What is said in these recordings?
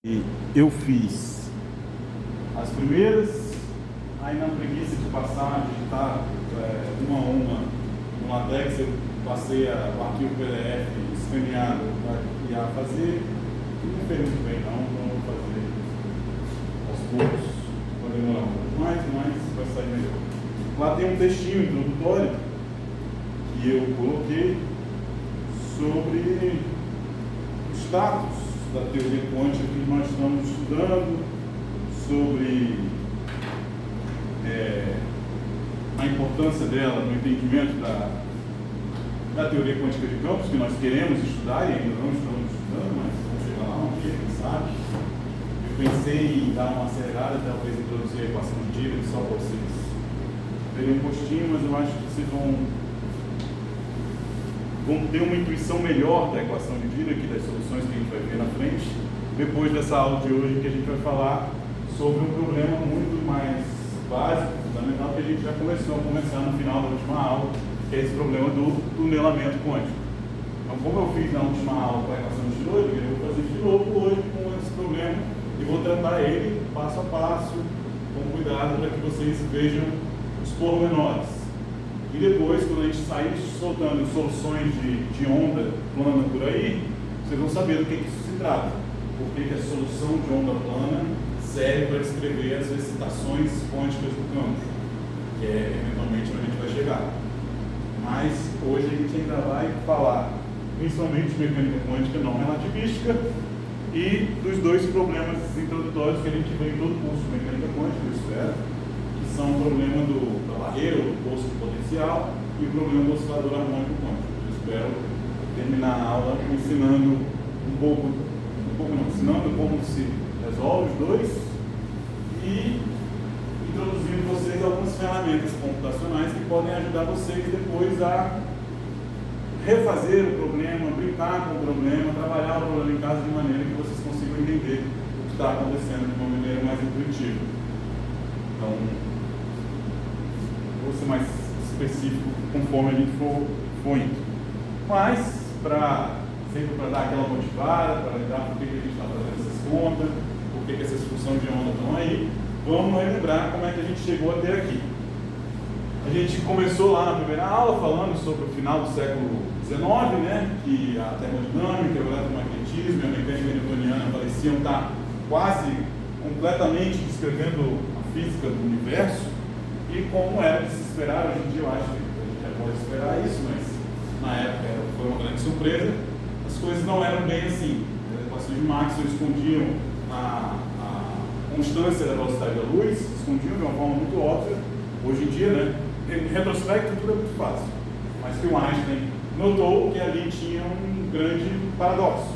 E eu fiz as primeiras, aí na preguiça de passar, digitar uma a uma no LaTeX, eu passei o arquivo PDF escaneado para fazer, e não fez muito bem não, então vou fazer aos poucos, vai demorar um pouco mais, mas vai sair melhor. Lá tem um textinho introdutório que eu coloquei sobre o status da teoria quântica que nós estamos estudando, sobre a importância dela no entendimento da teoria quântica de campos, que nós queremos estudar e ainda não estamos estudando, mas vamos chegar lá um dia, quem sabe. Eu pensei em dar uma acelerada, talvez introduzir a equação de Dirac só para vocês verem um postinho, mas eu acho que vocês vão ter uma intuição melhor da equação de Dirac e das soluções que a gente vai ver na frente, depois dessa aula de hoje, que a gente vai falar sobre um problema muito mais básico, fundamental, que a gente já começou a conversar no final da última aula, que é esse problema do tunelamento quântico. Então, como eu fiz na última aula com a equação de Schrödinger, eu vou fazer de novo hoje com esse problema e vou tratar ele passo a passo, com cuidado, para que vocês vejam os pormenores. E depois, quando a gente sair soltando soluções de onda plana por aí, vocês vão saber do que isso se trata. Por que a solução de onda plana serve para descrever as excitações quânticas do campo, que é eventualmente onde a gente vai chegar. Mas hoje a gente ainda vai falar principalmente de mecânica quântica não relativística e dos dois problemas introdutórios que a gente vê em todo o curso de mecânica quântica, eu espero, que são o problema da barreira, ou do posto de potencial, e o problema do oscilador harmônico quântico. Eu espero terminar a aula ensinando ensinando como se resolve os dois e introduzindo vocês algumas ferramentas computacionais que podem ajudar vocês depois a refazer o problema, brincar com o problema, trabalhar o problema em casa de maneira que vocês consigam entender o que está acontecendo de uma maneira mais intuitiva. Então, vou ser mais específico conforme a gente for indo. Mas, sempre para dar aquela motivada, para lembrar por que a gente está fazendo essas contas, por que essas funções de onda estão aí, vamos relembrar como é que a gente chegou até aqui. A gente começou lá na primeira aula falando sobre o final do século XIX, né, que a termodinâmica, o eletromagnetismo e a mecânica newtoniana pareciam estar quase completamente descrevendo a física do universo, e como era de se esperar, hoje em dia eu acho que a gente já pode esperar isso, mas na época foi uma grande surpresa, as coisas não eram bem assim. As equações de Maxwell escondiam a constância da velocidade da luz, escondiam de uma forma muito óbvia. Hoje em dia, né, em retrospecto, tudo é muito fácil, mas que o Einstein notou que ali tinha um grande paradoxo,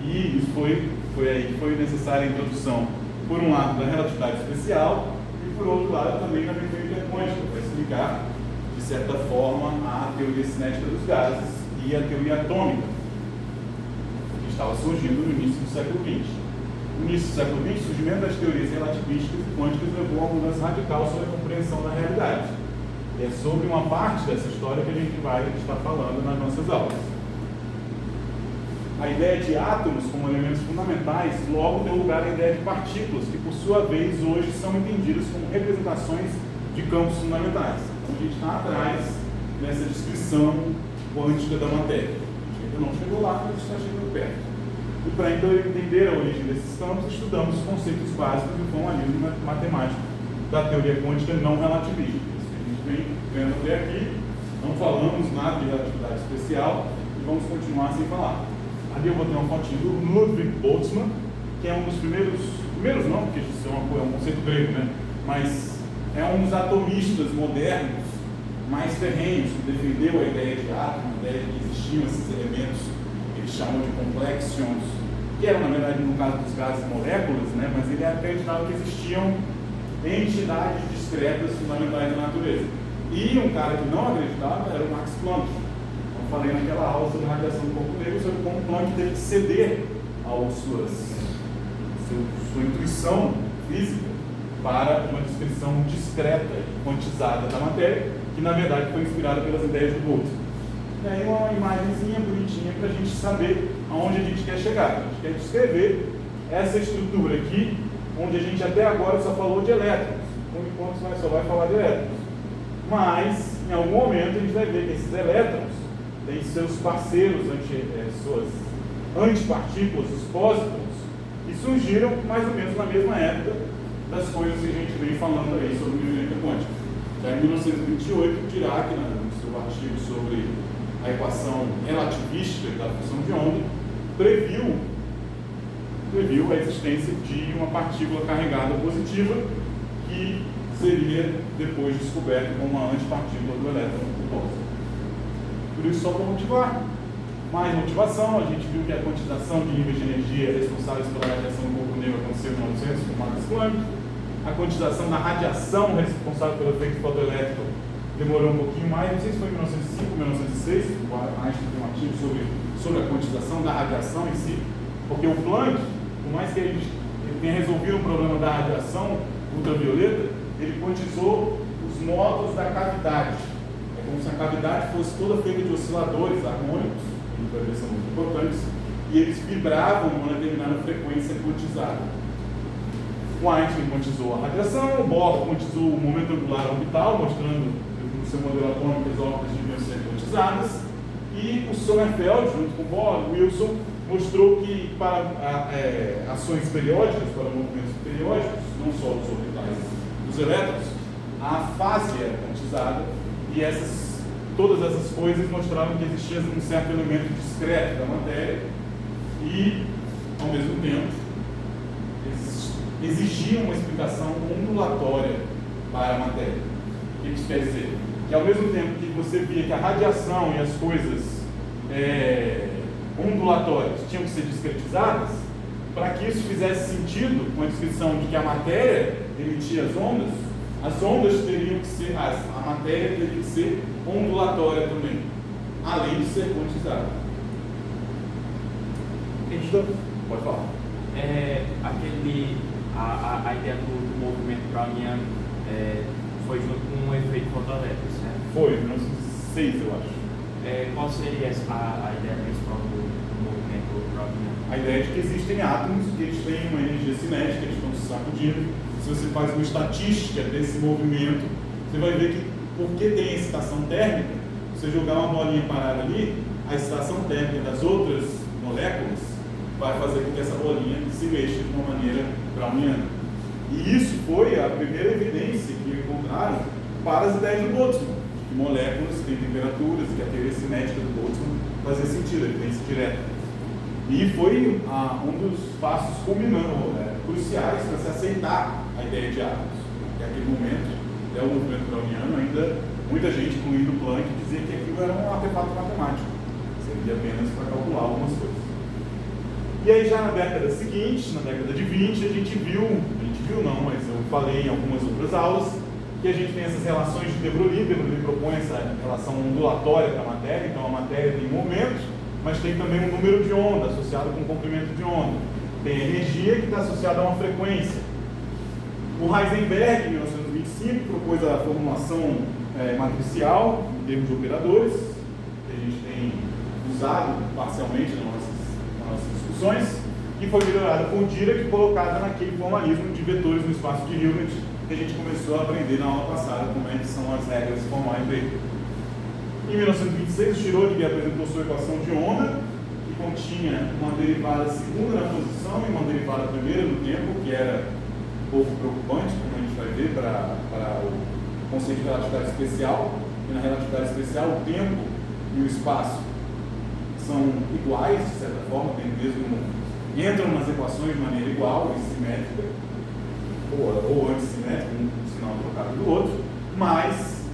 e isso foi aí que foi necessária a introdução, por um lado, da relatividade especial, e por outro lado também da mecânica quântica, para explicar, de certa forma, a teoria cinética dos gases e a teoria atômica, que estava surgindo no início do século XX. No início do século XX, o surgimento das teorias relativísticas e quânticas levou a uma mudança radical sobre a compreensão da realidade. E é sobre uma parte dessa história que a gente vai estar falando nas nossas aulas. A ideia de átomos como elementos fundamentais logo deu lugar à ideia de partículas, que por sua vez hoje são entendidas como representações de campos fundamentais. Então a gente está atrás nessa descrição quântica da matéria. A gente ainda não chegou lá, mas está chegando perto. E para então entender a origem desses campos, estudamos os conceitos básicos do formalismo matemático da teoria quântica não relativista. Isso que a gente vem vendo até aqui, não falamos nada de relatividade especial e vamos continuar sem falar. Ali eu botei uma fotinha do Ludwig Boltzmann, que é um dos primeiros não, porque isso é um conceito grego, né? Mas é um dos atomistas modernos mais ferrenhos, que defendeu a ideia de átomo, a ideia de que existiam esses elementos que eles chamam de complexions, que eram, na verdade, no caso dos gases, moléculas, né? Mas ele acreditava que existiam entidades discretas fundamentais da natureza. E um cara que não acreditava era o Max Planck. Eu falei naquela aula sobre radiação do corpo negro, sobre como Planck teve que ceder à sua intuição física para uma descrição discreta e quantizada da matéria, que na verdade foi inspirada pelas ideias do Boltzmann. E aí uma imagenzinha bonitinha para a gente saber aonde a gente quer chegar. A gente quer descrever essa estrutura aqui, onde a gente até agora só falou de elétrons, por enquanto só vai falar de elétrons. Mas, em algum momento, a gente vai ver que esses elétrons têm seus parceiros, suas antipartículas, os pósitrons, que surgiram mais ou menos na mesma época das coisas que a gente vem falando aí sobre mecânica quântica. Já em 1928, Dirac, no seu artigo sobre a equação relativística da função de onda, previu a existência de uma partícula carregada positiva que seria depois descoberta como uma antipartícula do elétron pósitron. Por isso, só para motivar. Mais motivação, a gente viu que a quantização de níveis de energia responsáveis pela radiação do corpo negro aconteceu em 1900 com Max Planck. A quantização da radiação responsável pelo efeito fotoelétrico demorou um pouquinho mais, não sei se foi em 1905 ou 1906, o Einstein tem um artigo sobre a quantização da radiação em si, porque o Planck, por mais que ele tenha resolvido o problema da radiação ultravioleta, ele quantizou os módulos da cavidade. É como se a cavidade fosse toda feita de osciladores harmônicos, que são muito importantes, e eles vibravam em uma determinada frequência quantizada. O Einstein quantizou a radiação, o Bohr quantizou o momento angular orbital, mostrando no seu modelo atômico que as órbitas deviam ser quantizadas, e o Sommerfeld, junto com o Bohr, o Wilson, mostrou que para ações periódicas, para movimentos periódicos, não só dos orbitais dos elétrons, a fase era quantizada, e todas essas coisas mostraram que existia um certo elemento discreto da matéria e, ao mesmo tempo, exigia uma explicação ondulatória para a matéria. O que isso quer dizer? Que ao mesmo tempo que você via que a radiação e as coisas ondulatórias tinham que ser discretizadas, para que isso fizesse sentido com a descrição de que a matéria emitia as ondas teriam que ser, a matéria teria que ser ondulatória também, além de ser quantizada. Então, pode falar. A ideia do movimento browniano foi junto com um efeito fotoelétrico, certo? Foi, em 1906, eu acho. Qual seria a ideia principal do movimento browniano? A ideia é de que existem átomos que eles têm uma energia cinética, eles estão se sacudindo. Se você faz uma estatística desse movimento, você vai ver que, porque tem excitação térmica, você jogar uma bolinha parada ali, a excitação térmica das outras moléculas vai fazer com que essa bolinha se mexa de uma maneira browniana. E isso foi a primeira evidência que encontraram para as ideias do Boltzmann, de que moléculas têm temperaturas e que a teoria cinética do Boltzmann fazia sentido, a evidência direta. E foi um dos passos cruciais para se aceitar a ideia de átomos. Porque naquele momento, o movimento browniano, ainda muita gente, incluindo Planck, dizia que aquilo era um artefato matemático, servia apenas para calcular algumas coisas. E aí já na década seguinte, na década de 20, a gente viu não, mas eu falei em algumas outras aulas, que a gente tem essas relações de de Broglie. De Broglie propõe essa relação ondulatória da matéria, então a matéria tem momento, mas tem também um número de onda associado com um comprimento de onda. Tem energia que está associada a uma frequência. O Heisenberg, em 1925, propôs a formulação matricial em termos de operadores, que a gente tem usado parcialmente nas nossas discussões, e foi melhorada por Dirac e colocada naquele formalismo de vetores no espaço de Hilbert, que a gente começou a aprender na aula passada, como é que são as regras formais dele. Em 1926, o Schrödinger apresentou sua equação de onda, que continha uma derivada segunda na posição e uma derivada primeira no tempo, que era um pouco preocupante, como a gente vai ver, para o conceito de relatividade especial. E na relatividade especial, o tempo e o espaço são iguais, de certa forma, entram nas equações de maneira igual e simétrica, ou antissimétrica, um sinal trocado do outro, mas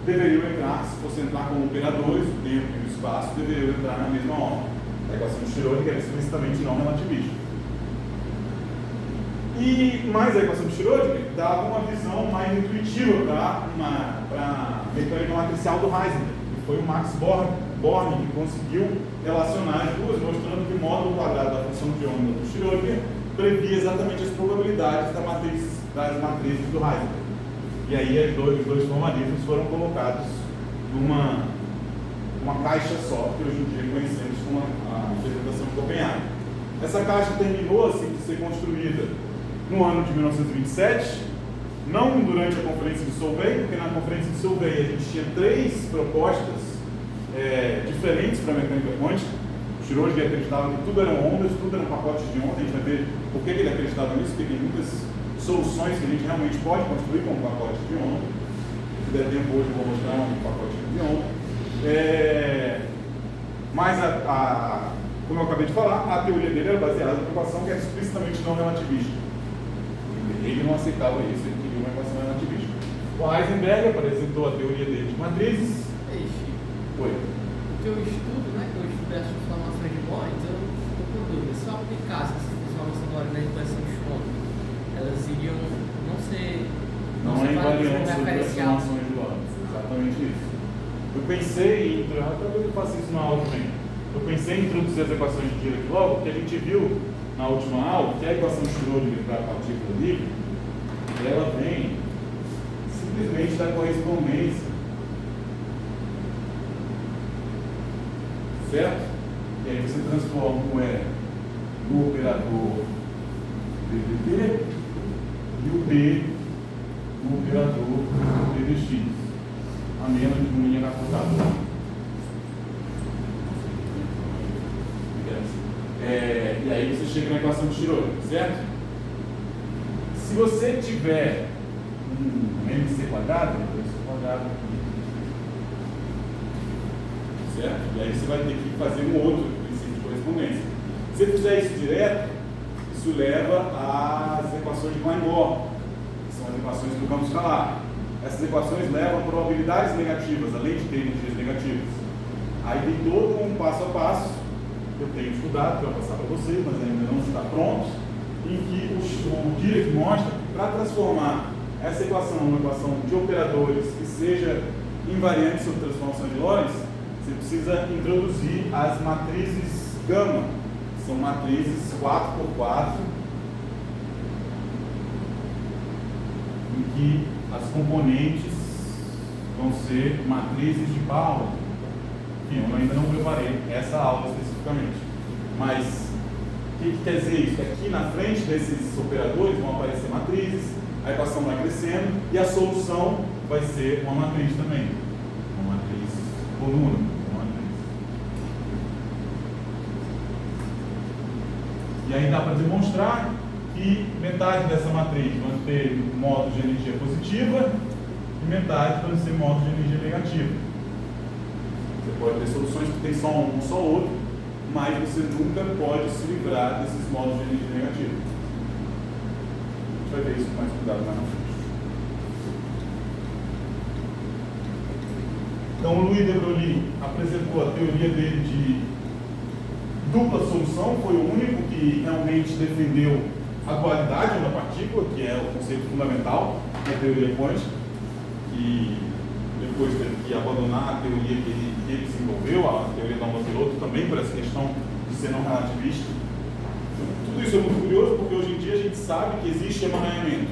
deveriam entrar, se fosse entrar como operadores, o tempo e o espaço deveriam entrar na mesma ordem. A equação de Schrödinger é explicitamente não relativista. Mas a equação de Schrödinger dava uma visão mais intuitiva para a mecânica matricial do Heisenberg. E foi o Max Born que conseguiu relacionar as duas, mostrando que o módulo quadrado da função de onda do Schrödinger previa exatamente as probabilidades das matrizes do Heisenberg. E aí os dois formalismos foram colocados numa caixa só, que hoje em dia conhecemos como a representação de Copenhague. Essa caixa terminou assim, de ser construída no ano de 1927, não durante a conferência de Solvay, porque na conferência de Solvay a gente tinha 3 propostas diferentes para a mecânica quântica. O Shirojiri acreditava que tudo eram ondas, tudo eram pacotes de onda. A gente vai ver por que ele acreditava nisso, porque tem muitas soluções que a gente realmente pode construir como pacotes de onda. Se der tempo hoje eu vou mostrar um pacote de onda. Mas, como eu acabei de falar, a teoria dele era baseada na equação que era explicitamente não relativista. Ele não aceitava isso, ele queria uma equação relativista. O Heisenberg apresentou a teoria dele de matrizes. Oi. O que eu estudo, né, que eu estudo as transformações de Lorentz, eu estou com dúvida. Se eu aplicasse essa transformação de Lorentz na equação de Schrödinger, elas iriam não ser... Não é invariante sobre transformações de Lorentz. Exatamente isso. Eu pensei em... Talvez eu faça isso na aula também. Eu pensei em introduzir as equações de Dirac-Logo, porque a gente viu na última aula que a equação de Schrödinger para a partícula livre, ela vem simplesmente da correspondência. Certo? E aí você transforma o E no operador DDT e o D no operador DDX, a menos de uma linha capotada. E aí você chega na equação de Schrödinger, certo? Se você tiver um MC quadrado, certo? E aí você vai ter que fazer um outro princípio de correspondência. Se você fizer isso direto, isso leva às equações de Klein-Bor, que são as equações do campo escalar. Essas equações levam a probabilidades negativas, além de ter energias negativas. Aí tem todo um passo a passo, que eu tenho estudado, que eu vou passar para vocês, mas ainda não está pronto, em que o Dirac mostra que para transformar essa equação numa equação de operadores que seja invariante sobre transformação de Lorentz, você precisa introduzir as matrizes gama, que são matrizes 4x4, em que as componentes vão ser matrizes de Pauli. Enfim, eu ainda não preparei essa aula especificamente. Mas o que quer dizer isso? Que aqui na frente desses operadores vão aparecer matrizes, a equação vai crescendo e a solução vai ser uma matriz também. Uma matriz coluna. Uma matriz. E aí dá para demonstrar que metade dessa matriz vai ter modos de energia positiva e metade vai ser modos de energia negativa. Você pode ter soluções que tem só um, só outro, mas você nunca pode se livrar desses modos de energia negativa. A gente vai ver isso com mais cuidado mais na frente. Então, o Louis de Broglie apresentou a teoria dele de dupla solução, foi o único que realmente defendeu a dualidade da partícula, que é o conceito fundamental da teoria quântica, e depois teve que abandonar a teoria que ele desenvolveu, a teoria da onda piloto, também por essa questão de ser não relativista. Tudo isso é muito curioso, porque hoje em dia a gente sabe que existe emaranhamento.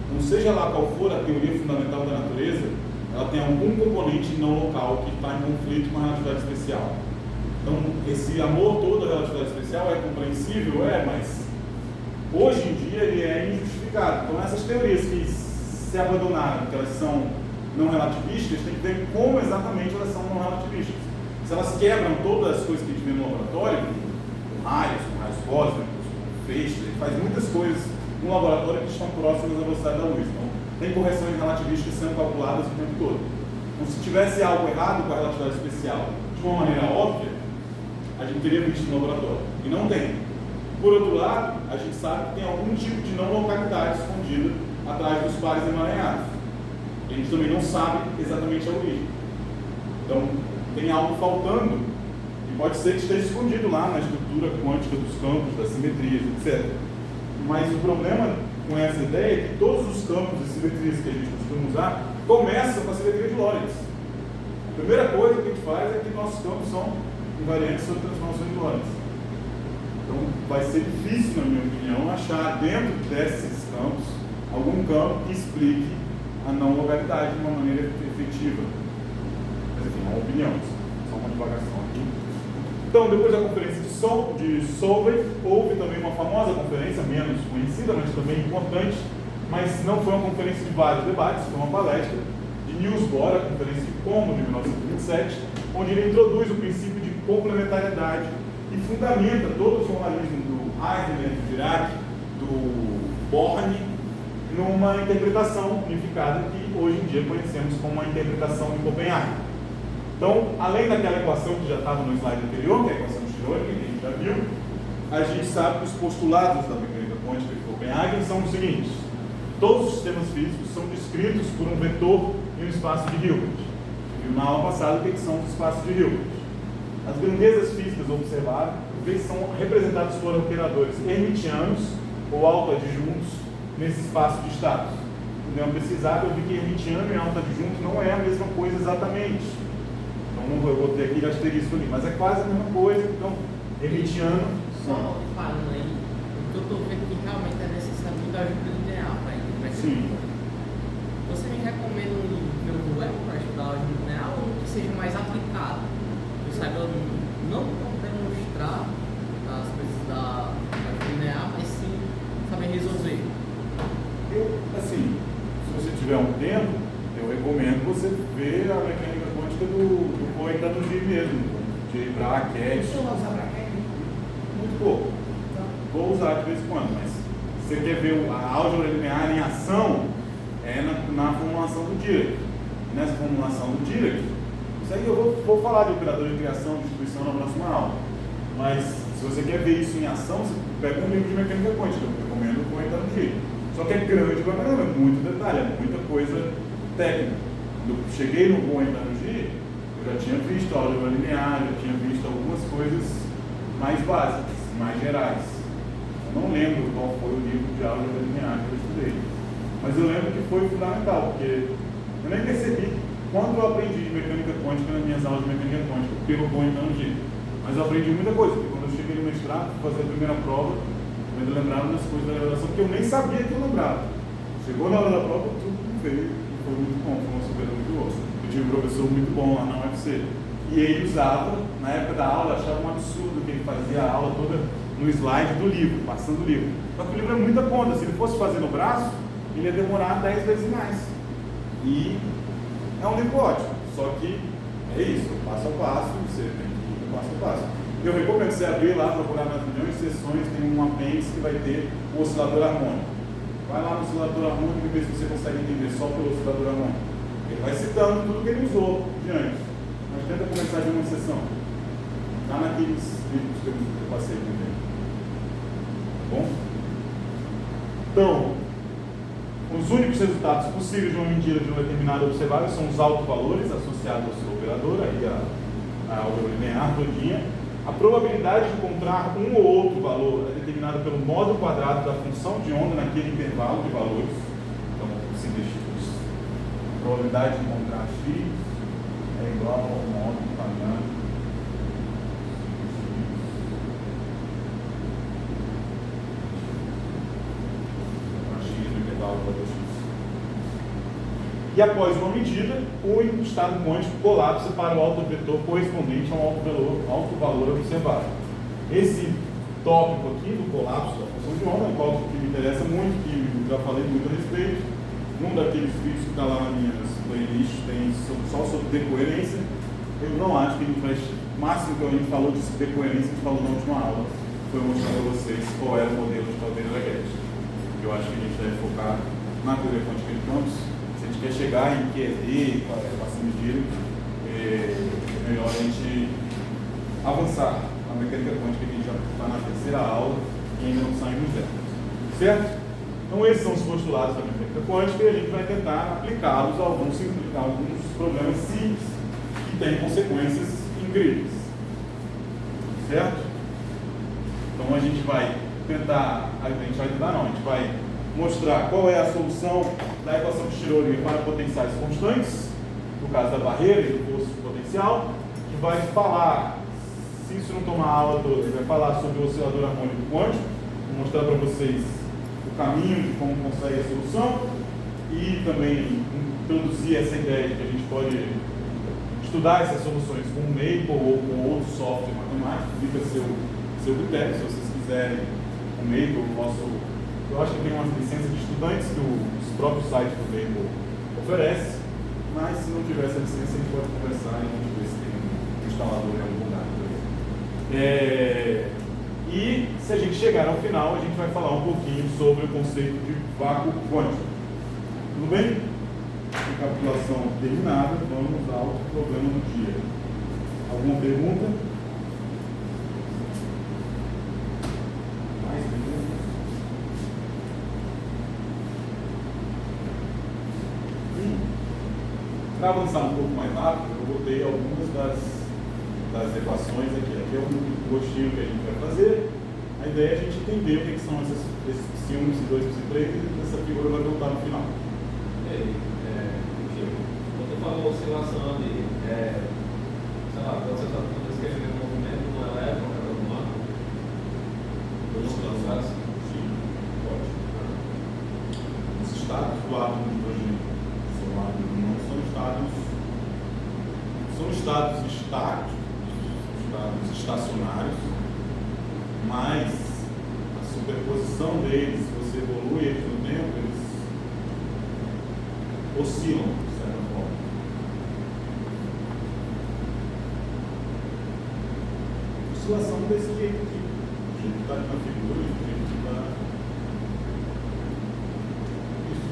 Então, seja lá qual for a teoria fundamental da natureza, ela tem algum componente não local que está em conflito com a relatividade especial. Então, esse amor todo à relatividade especial é compreensível, mas hoje em dia ele é injustificado. Então, essas teorias que se abandonaram, que elas são não relativistas, tem que ver como exatamente elas são não relativistas. Se elas quebram todas as coisas que a gente vê no laboratório, com raios cósmicos, com feixes, ele faz muitas coisas no laboratório que estão próximas da velocidade da luz. Então, tem correções relativistas sendo calculadas o tempo todo. Então, se tivesse algo errado com a relatividade especial de uma maneira óbvia, a gente teria visto no laboratório. E não tem. Por outro lado, a gente sabe que tem algum tipo de não localidade escondida atrás dos pares emaranhados. A gente também não sabe exatamente a origem. Então, tem algo faltando, e pode ser que esteja escondido lá na estrutura quântica dos campos, das simetrias, etc. Mas o problema com essa ideia é que todos os campos e simetrias que a gente costuma usar começam com a simetria de Lorentz. A primeira coisa que a gente faz é que nossos campos são invariantes sobre transformações de Lorentz. Então, vai ser difícil, na minha opinião, achar dentro desses campos algum campo que explique a não localidade de uma maneira efetiva. Mas enfim, é uma opinião, só uma divagação aqui. Então, depois da conferência de Solvay, houve também uma famosa conferência, menos conhecida, mas também importante, mas não foi uma conferência de vários debates, foi uma palestra de Niels Bohr, a conferência de Como, de 1927, onde ele introduz o princípio de complementariedade e fundamenta todo o formalismo do Heidegger, do Dirac, do Born, numa interpretação unificada que hoje em dia conhecemos como a interpretação de Copenhague. Então, além daquela equação que já estava no slide anterior, que é a equação de Schrödinger, que a gente já viu, a gente sabe que os postulados da mecânica quântica de Copenhague são os seguintes: todos os sistemas físicos são descritos por um vetor em um espaço de Hilbert. Viu na aula passada o que são os espaços de Hilbert. As grandezas físicas observadas são representadas por operadores hermitianos ou autoadjuntos nesse espaço de estados. Quando eu pesquisar, eu vi que hermitiano e autoadjunto não é a mesma coisa exatamente. Então, eu botei aquele asterisco ali, mas é quase a mesma coisa. Então, hermitiano. Só falando aí, o que eu estou vendo que realmente é necessário muita ajuda linear para ele. Sim. Você me recomenda um livro que eu vou para estudar álgebra linear ou que seja mais aplicado? Eu saiba não demonstrar as coisas da álgebra linear, mas sim saber resolver. Assim, se você tiver um tempo, eu recomendo você ver a mecânica quântica do Cohen Tanuji mesmo, de Bracket. Você vai usar bracket? Muito pouco. Vou usar de vez em quando, mas se você quer ver a álgebra linear em ação, é na formulação do Dirac. Nessa formulação do Dirac, isso aí eu vou falar de operador de criação, de distribuição na próxima aula. Mas se você quer ver isso em ação, você pega um livro de mecânica quântica, eu recomendo o Cohen Tanuji. Só que é grande pra caramba, é muito detalhe, é muita coisa técnica. Quando eu cheguei no Cohen Tanuji, eu já tinha visto a álgebra linear, já tinha visto algumas coisas mais básicas, mais gerais. Eu não lembro qual foi o livro de álgebra linear que eu estudei, mas eu lembro que foi fundamental, porque eu nem percebi quando eu aprendi mecânica quântica nas minhas aulas de mecânica quântica pelo Cohen Tanuji. Mas eu aprendi muita coisa, porque quando eu cheguei no mestrado, fui fazer a primeira prova, eu ainda lembrava das coisas da graduação, que eu nem sabia que eu lembrava. Chegou na hora da prova, tudo veio, e foi muito bom, foi uma super muito boa. Eu tive um professor muito bom lá na UFC. E ele usava, na época da aula, achava um absurdo que ele fazia a aula toda no slide do livro, passando o livro. Só que o livro é muita conta, se ele fosse fazer no braço, ele ia demorar 10 vezes mais. E é um livro ótimo, só que é isso, passo a passo, você tem que ir passo a passo. Eu recomendo você abrir lá, procurar nas milhões de sessões, tem um apêndice que vai ter o oscilador harmônico. Vai lá no oscilador harmônico e vê se você consegue entender só pelo oscilador harmônico. Ele vai citando tudo que ele usou diante. Mas tenta começar de uma sessão. Lá naqueles livros que eu passei também. Tá bom? Então, os únicos resultados possíveis de uma medida de um determinado observável são os autovalores associados ao seu operador, aí a álgebra linear todinha. A probabilidade de encontrar um ou outro valor é determinada pelo módulo quadrado da função de onda naquele intervalo de valores. Então, simples, a probabilidade de encontrar x é igual ao módulo quadrado x do intervalo de valores x. E após uma medida, o estado quântico colapsa para o autovetor correspondente a um alto valor observado. Esse tópico aqui do colapso da função de onda é um tópico que me interessa muito, que eu já falei muito a respeito. Num daqueles vídeos que está lá nas minhas playlists tem só sobre decoerência. Eu não acho que a gente vai... O máximo que a gente falou de decoerência, a gente falou na última aula, foi mostrar para vocês qual era o modelo de Caldeira-Leggetti. Eu acho que a gente deve focar na teoria quântica de campos. Se a gente quer chegar em QED, equação de Dirac, é melhor a gente avançar na mecânica quântica, que a gente já está na terceira aula e ainda não saímos dela. Certo? Então esses são os postulados da mecânica quântica e a gente vai tentar aplicá-los a alguns problemas simples que têm consequências incríveis. Certo? Então a gente vai tentar, a gente vai mostrar qual é a solução da equação de Schrödinger para potenciais constantes, no caso da barreira e do posto potencial, que vai falar, se isso não tomar aula toda, ele vai falar sobre o oscilador harmônico quântico, vou mostrar para vocês o caminho de como consegue a solução e também introduzir essa ideia de que a gente pode estudar essas soluções com o Maple ou com outro software matemático, fica a seu critério. Se vocês quiserem o Maple, eu acho que tem umas licenças de estudantes que os próprios sites do Maple oferecem, mas se não tiver essa licença, a gente pode conversar e a gente vê se tem um instalador em algum lugar. E se a gente chegar ao final, a gente vai falar um pouquinho sobre o conceito de vácuo quântico. Tudo bem? Recapitulação terminada, vamos ao problema do dia. Alguma pergunta? Mais perguntas? Para avançar um pouco mais rápido, eu botei algumas das equações aqui. Aqui é um gostinho que a gente vai fazer. A ideia é a gente entender o que são esses psi1, psi2, psi3 e essa figura vai voltar no final. Quando você falou oscilação ali, sei lá, quando você está descrevendo um movimento de um elétron cada uma, oscilação? Sim, pode. Os estados do átomo de hidrogênio não são estados estáticos, estados estacionários, mas a superposição deles, se você evolui eles no tempo, eles oscilam, de certa forma. Oscilação desse jeito aqui, do jeito que está aqui na figura, do jeito que está. Isso.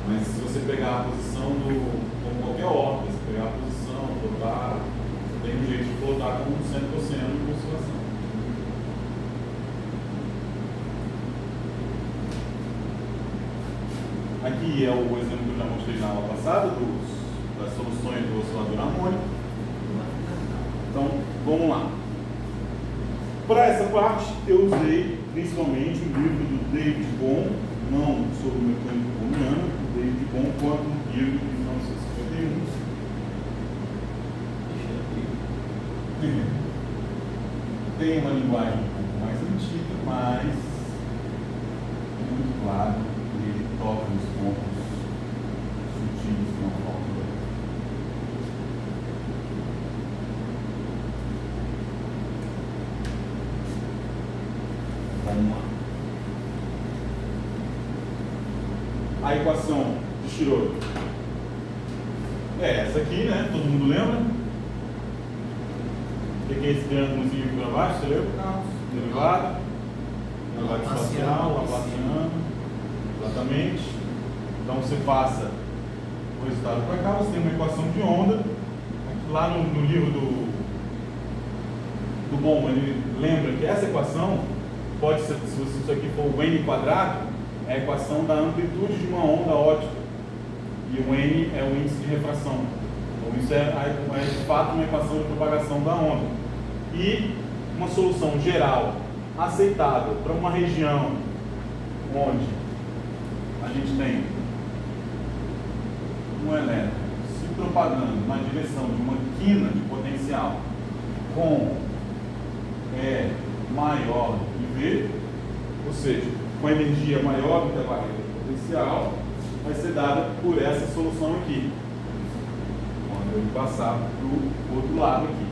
Mas se você pegar a posição como qualquer órbita, se pegar a posição, flotar, você tem um jeito de flotar como 100% de oscilação. Aqui é o exemplo que eu já mostrei na aula passada das soluções do oscilador harmônico. Então, vamos lá. Para essa parte, eu usei principalmente o livro do David Bohm, não sobre o mecânico bohmiano, o David Bohm quanto um livro de 1951. Tem uma linguagem um pouco mais antiga, mas é muito claro que ele toca nos pontos sutis de uma fórmula. Vamos lá. A equação de Schrödinger é essa aqui, né? Todo mundo lembra? O que é esse triângulozinho aqui para baixo? Você lembra, Carlos? Derivada espacial, laplaciano. Exatamente. Então você passa o resultado para cá, você tem uma equação de onda. Lá no livro do Bohm, ele lembra que essa equação pode ser, se isso aqui for o n quadrado, é a equação da amplitude de uma onda óptica. E o n é o índice de refração. Então isso é de fato uma equação de propagação da onda. E uma solução geral aceitável para uma região onde a gente tem um elétron se propagando na direção de uma quina de potencial com E maior que V, ou seja, com energia maior do que a barreira potencial, vai ser dada por essa solução aqui. Quando eu passar para o outro lado aqui.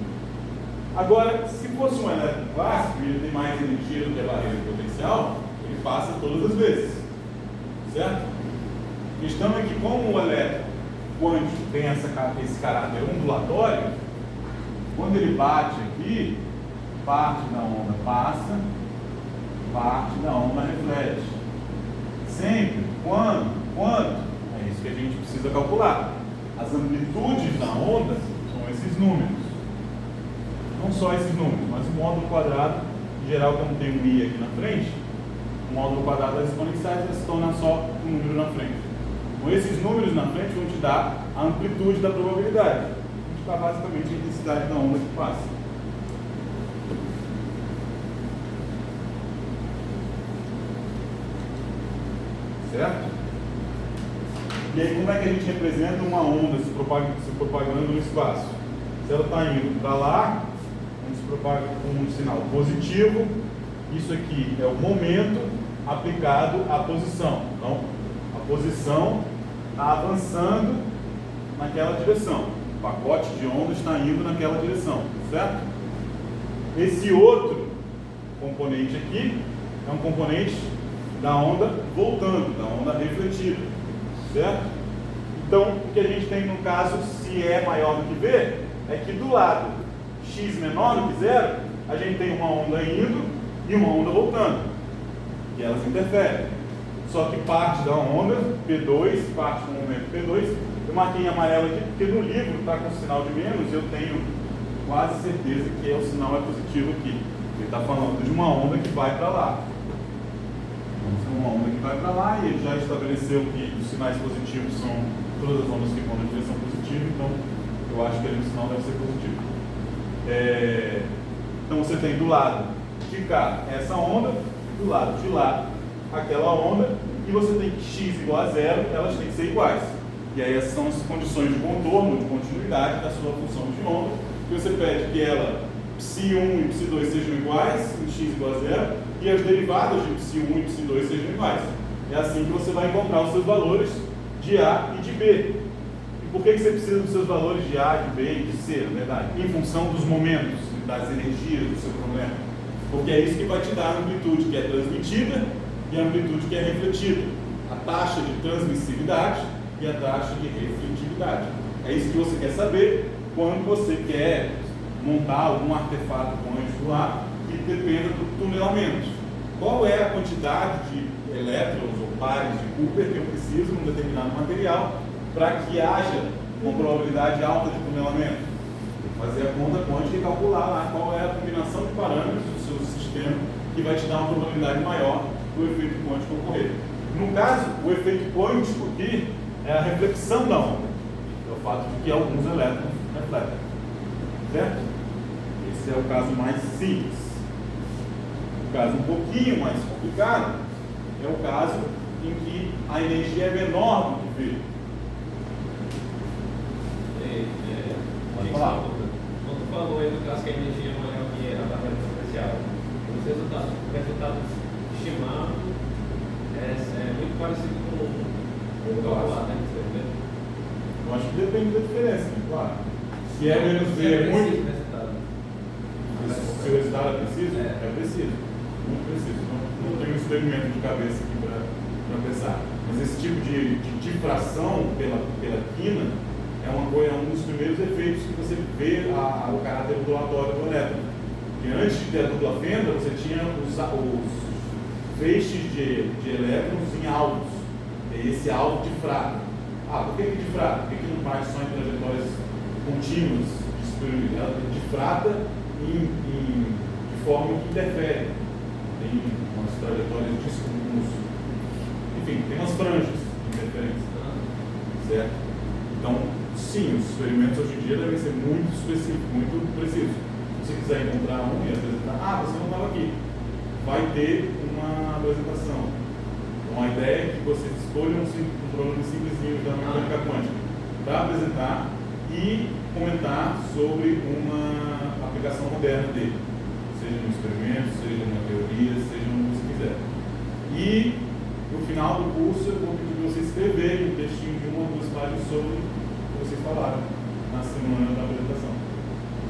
Agora, se fosse um elétron clássico e ele tem mais energia do que a barreira potencial, ele passa todas as vezes. Certo? A questão é que, como o elétron quântico tem esse caráter ondulatório, quando ele bate aqui, parte da onda passa, parte da onda reflete. Sempre, quando, é isso que a gente precisa calcular. As amplitudes da onda são esses números. Não só esses números, mas o módulo quadrado, em geral, como tem um i aqui na frente, o módulo quadrado das exponenciais vai se tornar só um número na frente. Então, esses números na frente vão te dar a amplitude da probabilidade. Vão te dar basicamente a intensidade da onda que passa. Certo? E aí, como é que a gente representa uma onda se propagando no espaço? Se ela está indo para lá, a gente se propaga com um sinal positivo. Isso aqui é o momento aplicado à posição. Então, a posição está avançando naquela direção. pacote de onda está indo naquela direção, certo? Esse outro componente aqui é um componente da onda voltando, da onda refletida, certo? Então, o que a gente tem no caso, se é maior do que V, é que do lado x menor do que zero, a gente tem uma onda indo e uma onda voltando, e elas interferem. Só que parte da onda, P2, parte do momento P2, eu marquei em amarelo aqui porque no livro está com sinal de menos, eu tenho quase certeza que o sinal é positivo aqui. Ele está falando de uma onda que vai para lá. Uma onda que vai para lá e ele já estabeleceu que os sinais positivos são todas as ondas que vão na direção positiva, então eu acho que ali o sinal deve ser positivo. Então você tem do lado de cá essa onda, do lado de lá aquela onda, e você tem que x igual a zero, elas têm que ser iguais. E aí essas são as condições de contorno, de continuidade da sua função de onda, que você pede que ela ψ1 e ψ2 sejam iguais, em x igual a zero, e as derivadas de ψ1 e ψ2 sejam iguais. É assim que você vai encontrar os seus valores de A e de B. E por que você precisa dos seus valores de A, de B e de C, na verdade? Em função dos momentos, das energias do seu problema. Porque é isso que vai te dar a amplitude que é transmitida e a amplitude que é refletida. A taxa de transmissividade e a taxa de refletividade. É isso que você quer saber quando você quer montar algum artefato quântico lá que dependa do tunelamento. Qual é a quantidade de elétrons ou pares de Cooper que eu preciso num determinado material para que haja uma probabilidade alta de tunelamento? Fazer a conta quântica e calcular lá qual é a combinação de parâmetros do seu sistema que vai te dar uma probabilidade maior do efeito quântico ocorrer. No caso, o efeito quântico aqui é a reflexão da onda. É o fato de que alguns elétrons refletem. Certo? Esse é o caso mais simples. O caso um pouquinho mais complicado é o caso em que a energia é menor do que V. Pode falar. Quando tu falou aí do caso que a energia é maior que a tabela diferencial, os resultados estimados é muito parecido com o calculado, né? Eu acho que depende da diferença, né? Claro. Se é menos V é muito. Se o resultado é preciso? É preciso. Muito preciso. Não tenho um experimento de cabeça aqui para pensar. Mas esse tipo de difração pela quina é um dos primeiros efeitos que você vê o caráter ondulatório do elétron. Porque antes de ter a dupla fenda, você tinha os feixes de elétrons em alvos. E esse alvo difrata. Por que difrata? Por que não parte só em trajetórias contínuas? Ela difrata de forma que interfere. Tem umas trajetórias enfim, tem umas franjas de interferência. Certo? Então, sim, os experimentos hoje em dia devem ser muito específicos, muito precisos. Se você quiser encontrar um e apresentar, você não estava aqui. Vai ter uma apresentação. Então, a ideia é que vocês escolham um problema simplesinho da mecânica quântica para apresentar e comentar sobre uma aplicação moderna dele. Seja no experimento, seja numa teoria, seja onde você quiser. E no final do curso eu vou pedir para vocês escreverem um textinho de 1 ou 2 páginas sobre o que vocês falaram na semana da apresentação.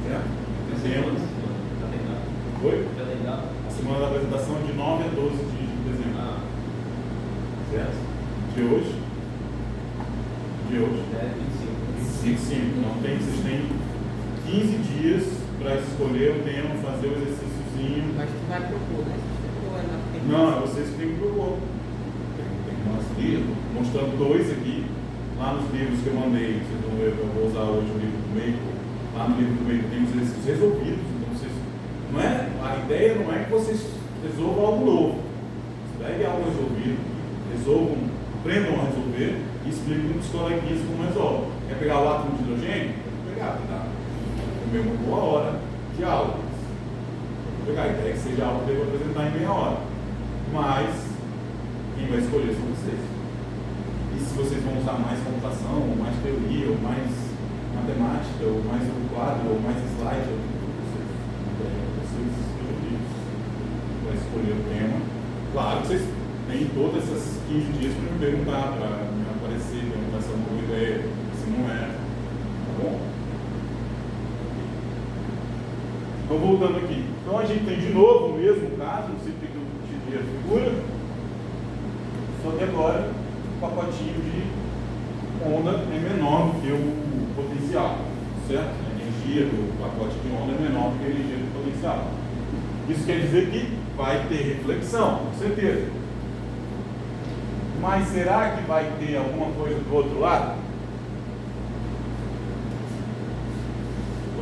Certo? Já tem data. Oi? Já tem data. A semana da apresentação é de 9 a 12 de dezembro. Certo? De hoje? De hoje? 25. Então vocês têm 15 dias para escolher o tema, fazer o exercíciozinho. Mas tu vai propor, né? Não, é vocês que têm que propor. Tem nosso livro, mostrando 2 aqui. Lá nos livros que eu mandei, vocês vão ver, eu vou usar hoje o livro do Maple. Lá no livro do Maple tem os exercícios resolvidos. Então vocês, a ideia não é que vocês resolvam algo novo. Vocês peguem algo resolvido, resolvam, aprendam a resolver e expliquem para os coleguinhas como resolve. Quer pegar o átomo de hidrogênio? Vou pegar, tá? Comer uma boa hora de aula. Vou pegar, a ideia é que seja algo que eu devo apresentar em meia hora. Mas quem vai escolher são vocês. E se vocês vão usar mais computação, ou mais teoria, ou mais matemática, ou mais um quadro, ou mais slide, eu digo para vocês escolherem. Vai escolher o tema. Claro que vocês têm todas essas 15 dias para me perguntar, para me aparecer, perguntar se é uma boa ideia, se não é. Tá bom? Então, voltando aqui. Então, a gente tem de novo o mesmo caso, não sei porque eu tirei a figura, só que agora o pacotinho de onda é menor do que o potencial, certo? A energia do pacote de onda é menor do que a energia do potencial. Isso quer dizer que vai ter reflexão, com certeza. Mas será que vai ter alguma coisa do outro lado?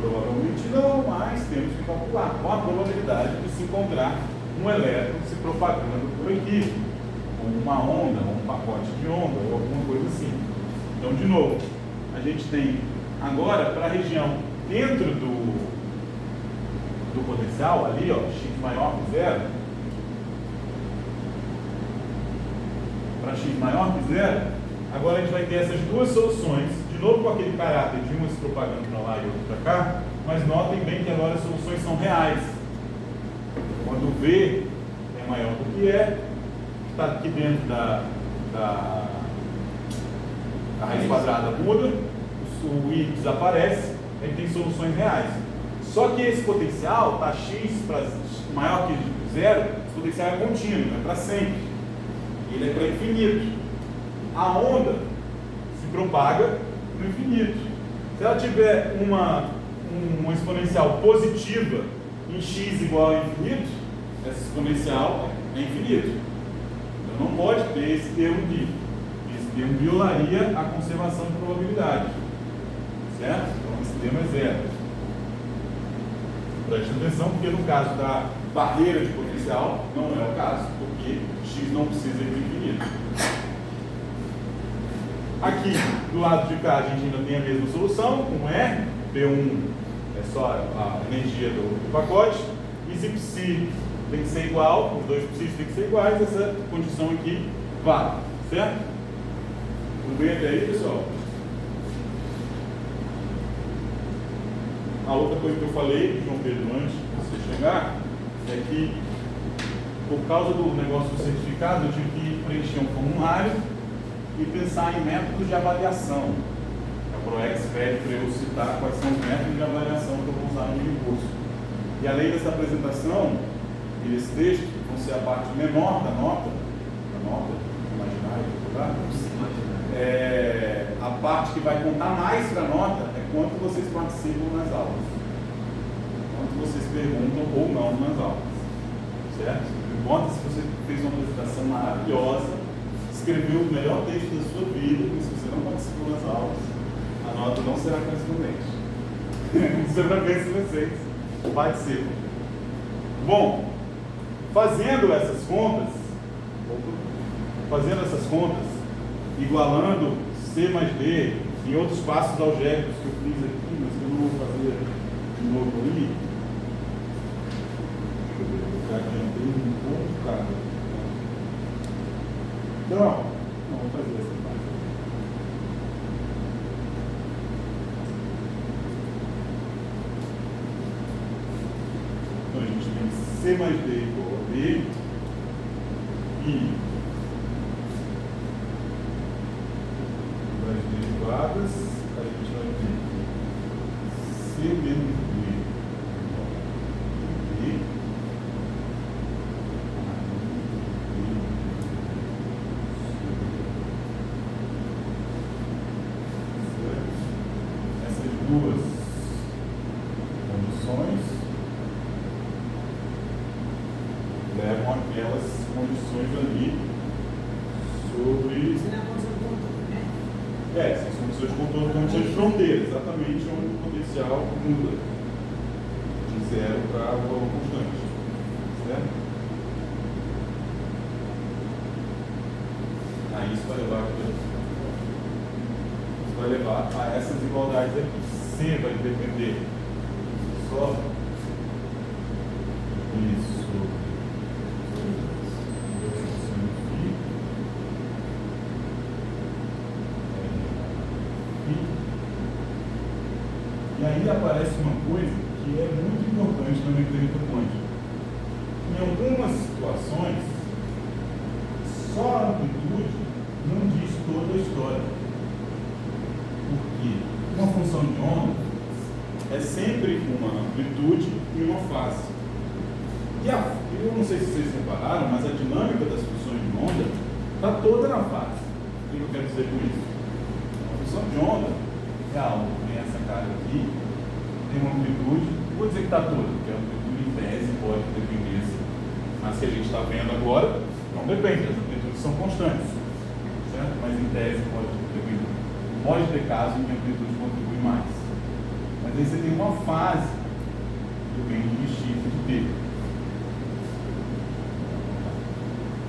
Provavelmente não, mas temos que calcular qual a probabilidade de se encontrar um elétron se propagando por aqui, ou uma onda, ou um pacote de onda, ou alguma coisa assim. Então, de novo, a gente tem agora para a região dentro do potencial, ali, ó, x maior que zero, para x maior que zero, agora a gente vai ter essas duas soluções, de novo com aquele caráter de uma se propagando para lá e outra para cá, mas notem bem que agora as soluções são reais. Quando V é maior do que E, está aqui dentro da raiz quadrada muda, o I desaparece, a gente tem soluções reais. Só que esse potencial está x maior que zero, esse potencial é contínuo, é para sempre. Ele é para infinito. A onda se propaga no infinito. Se ela tiver uma exponencial positiva em x igual a infinito, essa exponencial é infinito. Então não pode ter esse termo aqui. Esse termo violaria a conservação de probabilidade. Certo? Então esse termo é zero. Preste atenção, porque no caso da barreira de potencial, não é o caso, porque x não precisa ir para infinito. Aqui, do lado de cá, a gente ainda tem a mesma solução, com R, P1 é só a energia do pacote, e se psi tem que ser igual, os dois psis têm que ser iguais, essa condição aqui vale, certo? Tudo bem até aí, pessoal? A outra coisa que eu falei, João Pedro, antes de você chegar, é que por causa do negócio do certificado, eu tive que preencher um formulário e pensar em métodos de avaliação. A ProEx pede para eu citar quais são os métodos de avaliação que eu vou usar no meu curso. E além dessa apresentação, e esse texto, que vão ser a parte menor da nota imaginária, a parte que vai contar mais para a nota é quanto vocês participam nas aulas, quanto vocês perguntam ou não nas aulas, certo? Não importa se você fez uma apresentação maravilhosa, escreveu o melhor texto da sua vida, e se você não participou das aulas, a nota não será correspondente. Isso é para ver se vocês participam. Bom, fazendo essas contas, igualando C mais D em outros passos algébricos que eu fiz aqui, mas que eu não vou fazer de novo ali. Já adiantei um pouco, cara. Então, não vou fazer essa parte. Então a gente tem C mais D igual a D e derivadas, a gente vai ter C menos D igual a D, essas duas condições levam aquelas condições ali sobre... Essas condições de contorno, condições de fronteira, exatamente onde o potencial muda de zero para o valor constante. Certo? Aí isso vai levar a essas igualdades aqui. C vai depender só disso. E aí aparece uma coisa que é muito importante na mecânica quântica. Em algumas situações, só a amplitude não diz toda a história. Porque uma função de onda é sempre uma amplitude e uma fase. E eu não sei se vocês repararam, mas a dinâmica das funções de onda está toda na fase. O que eu quero dizer com isso? A função de onda é algo que tem essa carga aqui, tem uma amplitude, vou dizer que está toda, porque a amplitude em tese pode depender, mas que a gente está vendo agora, não depende, as amplitudes são constantes, certo? Mas em tese pode depender. Pode ter caso em que a amplitude contribui mais. Mas aí você tem uma fase, depende de x e de t.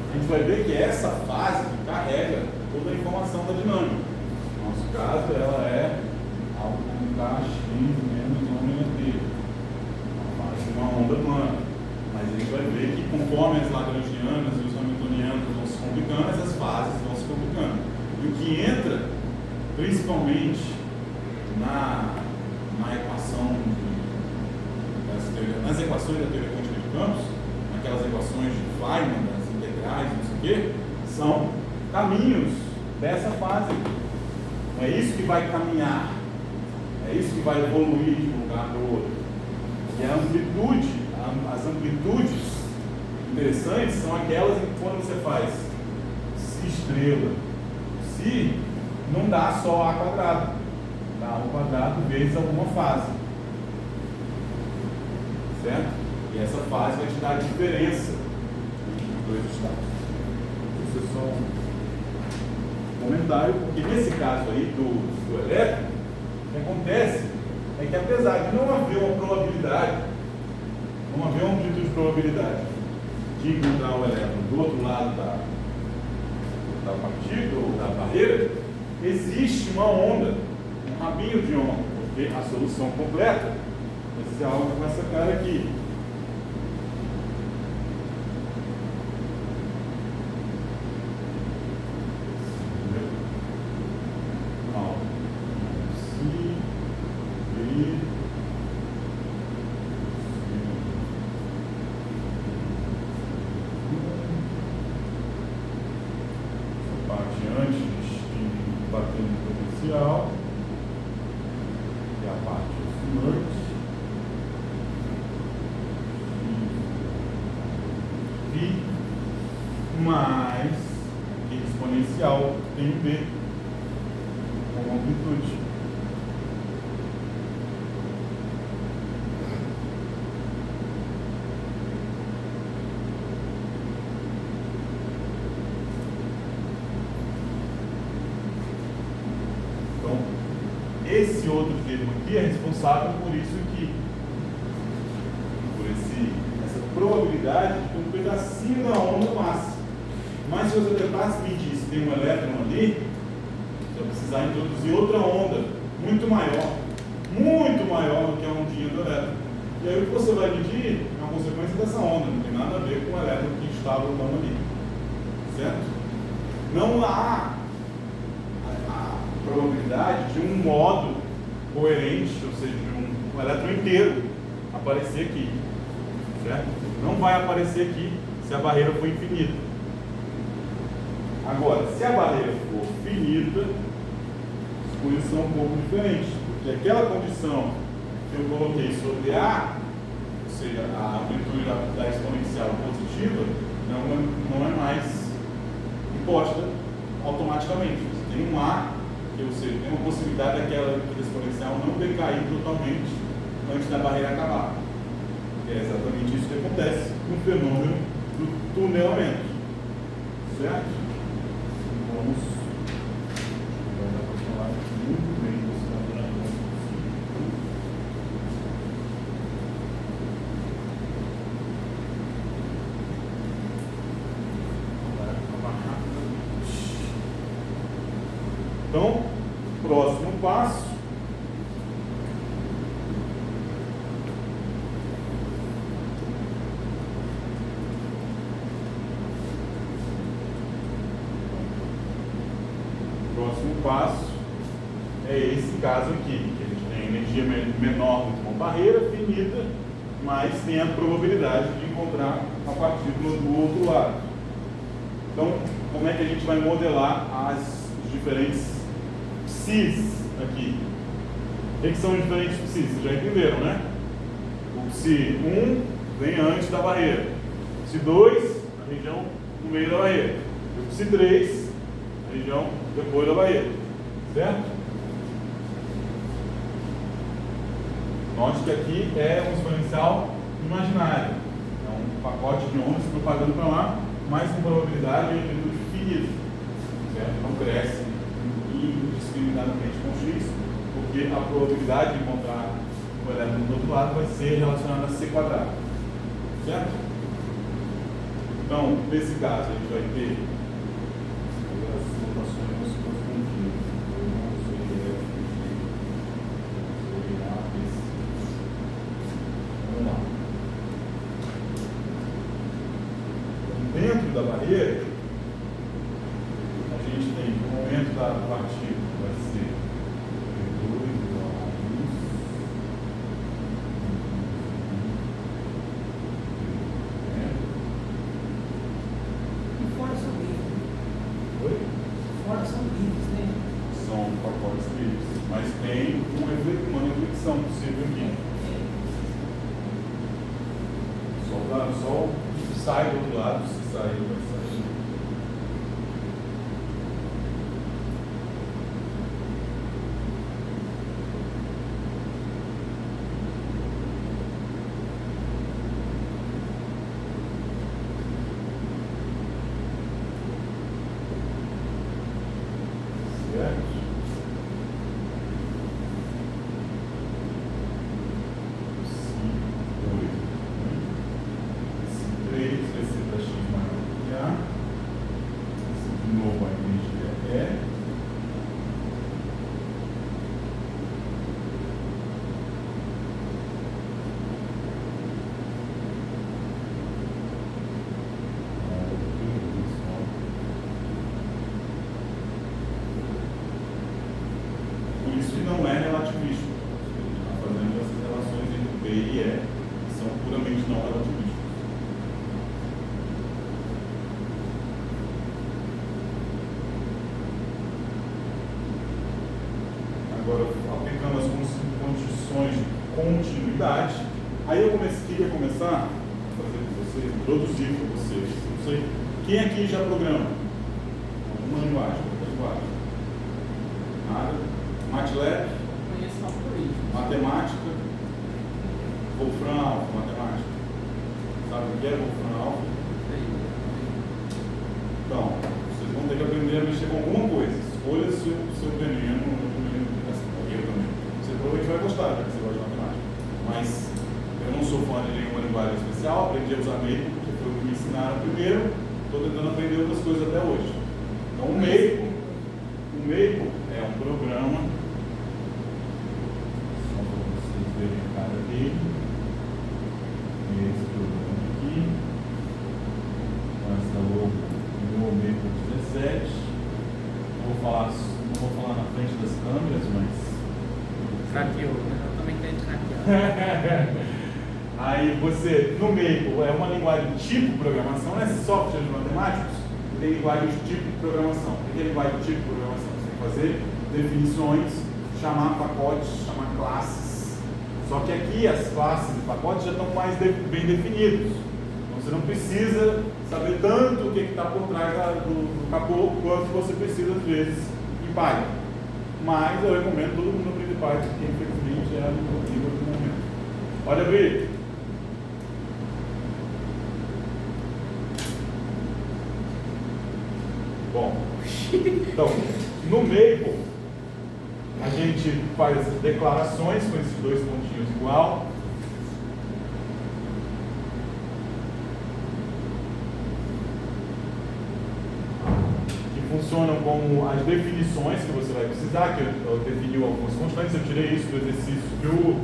A gente vai ver que é essa fase que carrega toda a informação da dinâmica. No nosso caso, ela é algo como kx menos ômega t. Uma fase de uma onda plana. Mas a gente vai ver que conforme as lagrangianas e os hamiltonianos vão se complicando, essas fases vão se complicando. E o que entra, principalmente na equação, nas equações da teoria quântica de campos, naquelas equações de Feynman, das integrais, não sei o quê, são caminhos dessa fase. É isso que vai caminhar, é isso que vai evoluir de um lugar para o outro. E a amplitude, as amplitudes interessantes são aquelas em que quando você faz si estrela, si não dá só a quadrado, dá ao quadrado vezes alguma fase, certo? E essa fase vai te dar a diferença entre os dois estados. Isso é só um comentário, porque nesse caso aí do elétron, o que acontece é que apesar de não haver uma probabilidade, não haver uma amplitude de probabilidade de encontrar o elétron do outro lado da partida ou da barreira, existe uma onda, um rabinho de onda, porque a solução completa vai ser algo com essa cara aqui. Mais aquele exponencial tem um B com amplitude. Então, esse outro termo aqui é responsável por isso aqui, por essa probabilidade de um pedacinho da onda massa. Mas se você tentasse medir se tem um elétron ali, você vai precisar introduzir outra onda muito maior do que a ondinha do elétron. E aí o que você vai medir é uma consequência dessa onda, não tem nada a ver com o elétron que está voltando ali. Certo? Não há a probabilidade de um modo coerente, ou seja, de um elétron inteiro aparecer aqui. Certo? Não vai aparecer aqui se a barreira for infinita. Agora, se a barreira for finita, as coisas são um pouco diferentes, porque aquela condição que eu coloquei sobre A, ou seja, a amplitude da exponencial positiva, não é mais imposta automaticamente. Você tem um A, ou seja, tem uma possibilidade daquela exponencial não decair totalmente antes da barreira acabar. É exatamente isso que acontece no fenômeno do tunelamento. Certo? Vamos falar muito bem desse trabalho. Então, próximo passo. Próximo passo é esse caso aqui, que a gente tem energia menor do que uma barreira finita, mas tem a probabilidade de encontrar a partícula do outro lado. Então, como é que a gente vai modelar os diferentes psis aqui? que são os diferentes psis? Vocês já entenderam, né? O psi 1 vem antes da barreira. O psi 2, a região no meio da barreira. E o psi 3, a região depois da barreira. Certo? Note que aqui é um exponencial imaginário. É um pacote de ondas propagando para lá, mas com probabilidade de amplitude finita. Certo? Não cresce indiscriminadamente com x, porque a probabilidade de encontrar o elétron do outro lado vai ser relacionada a c quadrado. Certo? Então, nesse caso, a gente vai ter as notações contínuas. Vamos lá. Dentro da barreira, a gente tem o momento da partícula vai ser V2 igual a isso. E fora são livres. Oi? Fora são livres, né? São pacotes livres, mas tem uma reflexão possível aqui. Só o que sai do outro lado, se sair, vai sair. Certo? Vai ser para x maior que a. De novo, a energia é. Por isso que não é relativístico. A gente está fazendo essas relações entre B e E, que são puramente não relativísticas. Agora, aplicando as condições de continuidade, aí eu queria começar a fazer com vocês, introduzir com vocês. Não sei, quem aqui já programa? Alguma linguagem, outra linguagem? Nada? MATLAB? Conheço o algoritmo. Matemática? Wolfram Alpha, matemática? Sabe o que é Wolfram Alpha? Então, vocês vão ter que aprender a mexer com alguma coisa. Escolha seu veneno. Eu também. Você provavelmente vai gostar, já que você gosta de matemática. Mas eu não sou fã de nenhuma linguagem especial, aprendi a usar Maple, porque foi o que me ensinaram primeiro. Estou tentando aprender outras coisas até hoje. Então o Maple é um programa, só para vocês verem a cara dele. Esse programa aqui. Com essa logo do Maple 17. Não vou falar na frente das câmeras, mas Craqueou, né? Eu também tenho craquear. aí você, no Maple, é uma linguagem de tipo programação, né? Software de matemáticos tem linguagem de tipo de programação. O que é linguagem de tipo de programação? Você tem que fazer definições, chamar pacotes, chamar classes. Só que aqui as classes e pacotes já estão mais bem definidos. Então você não precisa saber tanto o que está por trás do capô quanto você precisa às vezes em Python. Mas eu recomendo todo mundo aprender Python, porque infelizmente é o nível do momento. Olha, Brito. Bom, então, no Maple, a gente faz declarações com esses dois pontinhos igual. Funcionam como as definições que você vai precisar, que eu defini algumas constantes, eu tirei isso do exercício que o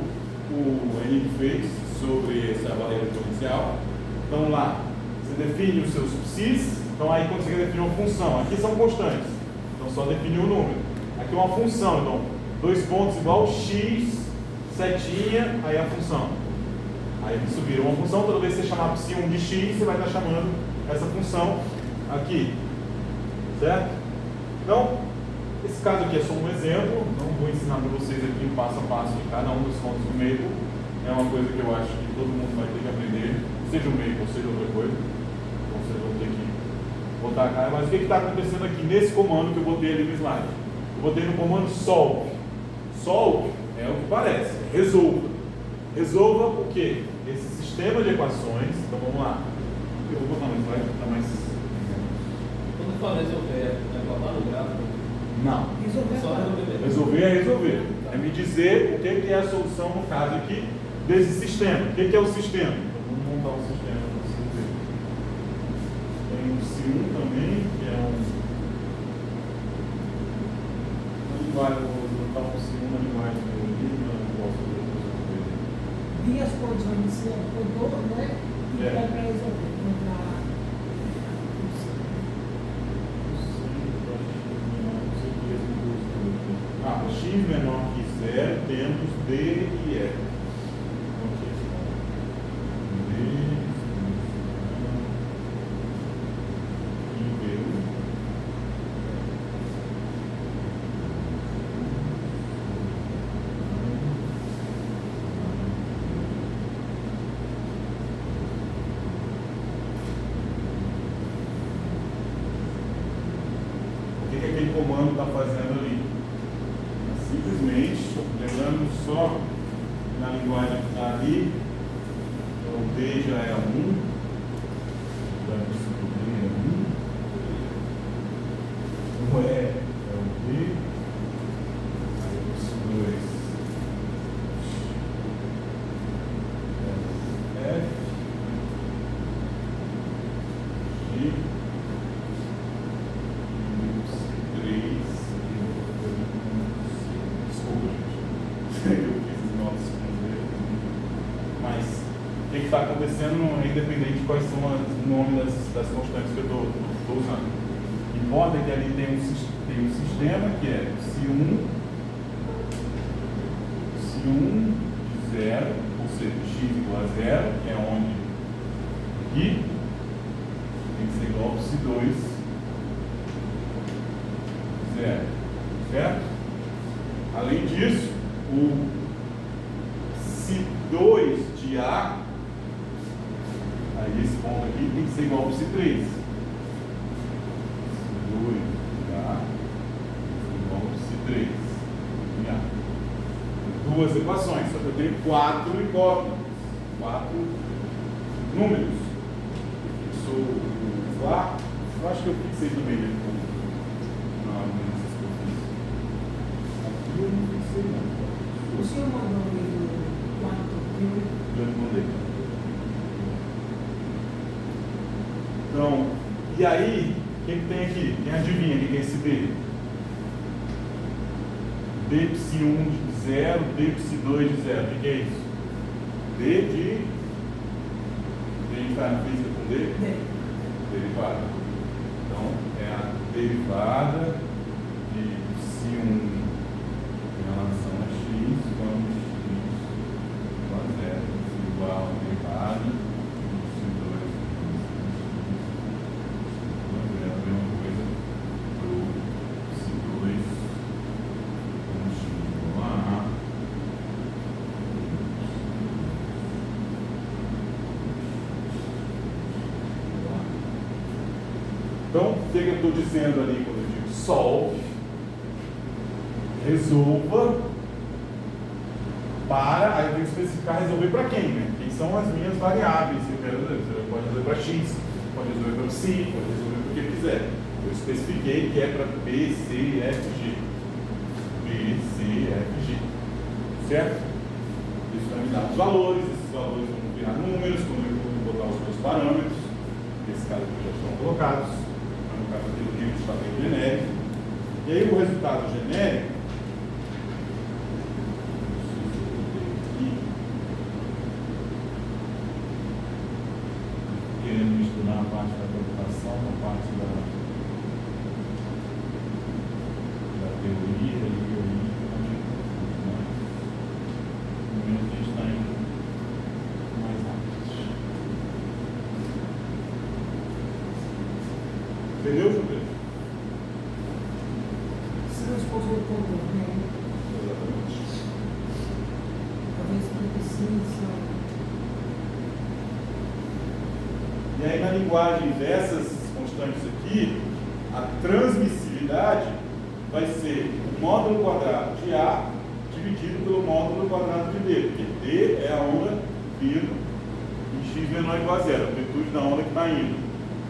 Henrique fez sobre essa barreira exponencial. Então lá, você define os seus psis, então aí quando você quer definir uma função, aqui são constantes, então só definir o número. Aqui é uma função, então, dois pontos igual x, setinha, aí a função. Aí isso vira uma função, toda vez que você chamar psi1 de x, você vai estar chamando essa função aqui. Certo? Então, Esse caso aqui é só um exemplo, não vou ensinar para vocês aqui o passo a passo de cada um dos contos do Maple. É uma coisa que eu acho que todo mundo vai ter que aprender, seja o Maple, seja outra coisa. Então vocês vão ter que botar a cara. Mas o que está acontecendo aqui nesse comando que eu botei ali no slide? Eu botei no comando solve. Solve é o que parece, é resolva. Resolva o quê? Esse sistema de equações. Então vamos lá. Eu vou botar no slide para ficar mais. Quando fala resolver, é botar no gráfico? Não. Só resolver. Resolver é resolver. É me dizer o que é a solução, no caso aqui, desse sistema. O que é o sistema? Então, vamos montar um sistema para vocês verem. Tem um C1 também, que é um. Não vai botar um C1 na linguagem do livro, não posso resolver. Vi as condições de ser autor, né? E É. vai para resolver. X menor que 0, temos D e E. D e V. O que aquele comando está fazendo ali? Simplesmente, lembrando só na linguagem que está ali, o D já é 1, o D é 1, o E é o D, aí o 2 é F, G, está acontecendo é independente de quais são os nomes das constantes que eu estou usando. Importa que ali tem um sistema que é C1 de 0, ou seja, x igual a 0, que é onde aqui tem que ser igual a C2 0, certo? Além disso, o C2 de A, aí esse ponto aqui tem que ser igual ao C3. C2 de A igual ao C3 de A. Duas equações, só que eu tenho 4 incógnitas, 4 números. Eu acho que eu fixei também depois. Não sei se eu fiz. Aqui eu não fixei não. O senhor mandou ele no 4 mil? Já me mandei. Então, e aí, o que tem aqui? Quem adivinha o que é esse D? Dψ1 de 0, Dψ2 de 0. O que é isso? D de... A gente está na física com D? Derivada. Então, é a derivada de ψ1 em relação a x, quando x igual a 0, igual a derivada de ψ2 é a mesma coisa para o ψ2 com x igual a A. Então, o que eu estou dizendo ali quando eu digo solve? Resolva para, aí eu tenho que especificar resolver para quem, né? Quem são as minhas variáveis? Você pode resolver para x, pode resolver para psi, pode resolver para o que quiser. Eu especifiquei que é para B, C, F, G. B, C, F, G. Certo? Isso vai me dar os valores, esses valores vão virar números, quando eu vou botar os meus parâmetros, nesse caso aqui já estão colocados. No caso aqui do livro está bem genérico. E aí o resultado genérico, querendo misturar a parte da computação com a parte da teoria, da teoria, mas no momento a gente está indo mais rápido. Entendeu, João Pedro? Se não força do contorno, né? Exatamente. Talvez 35. E aí, na linguagem dessas constantes aqui, a transmissividade vai ser o módulo quadrado de A dividido pelo módulo quadrado de D, porque D é a onda vindo em x menor ou igual a zero, a amplitude da onda que está indo,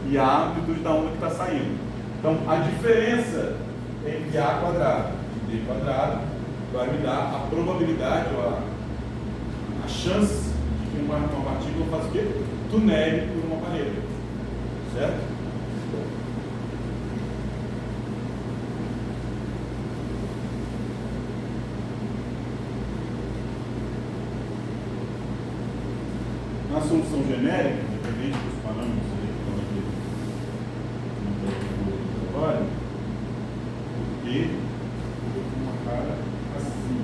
e A a amplitude da onda que está saindo. Então, a diferença entre A quadrado e D quadrado vai me dar a probabilidade, ou a chance de que uma partícula faça o quê? Tunele por uma parede, certo? Na solução genérica, independente dos parâmetros que estão aqui no trabalho, o D fica com uma cara assim.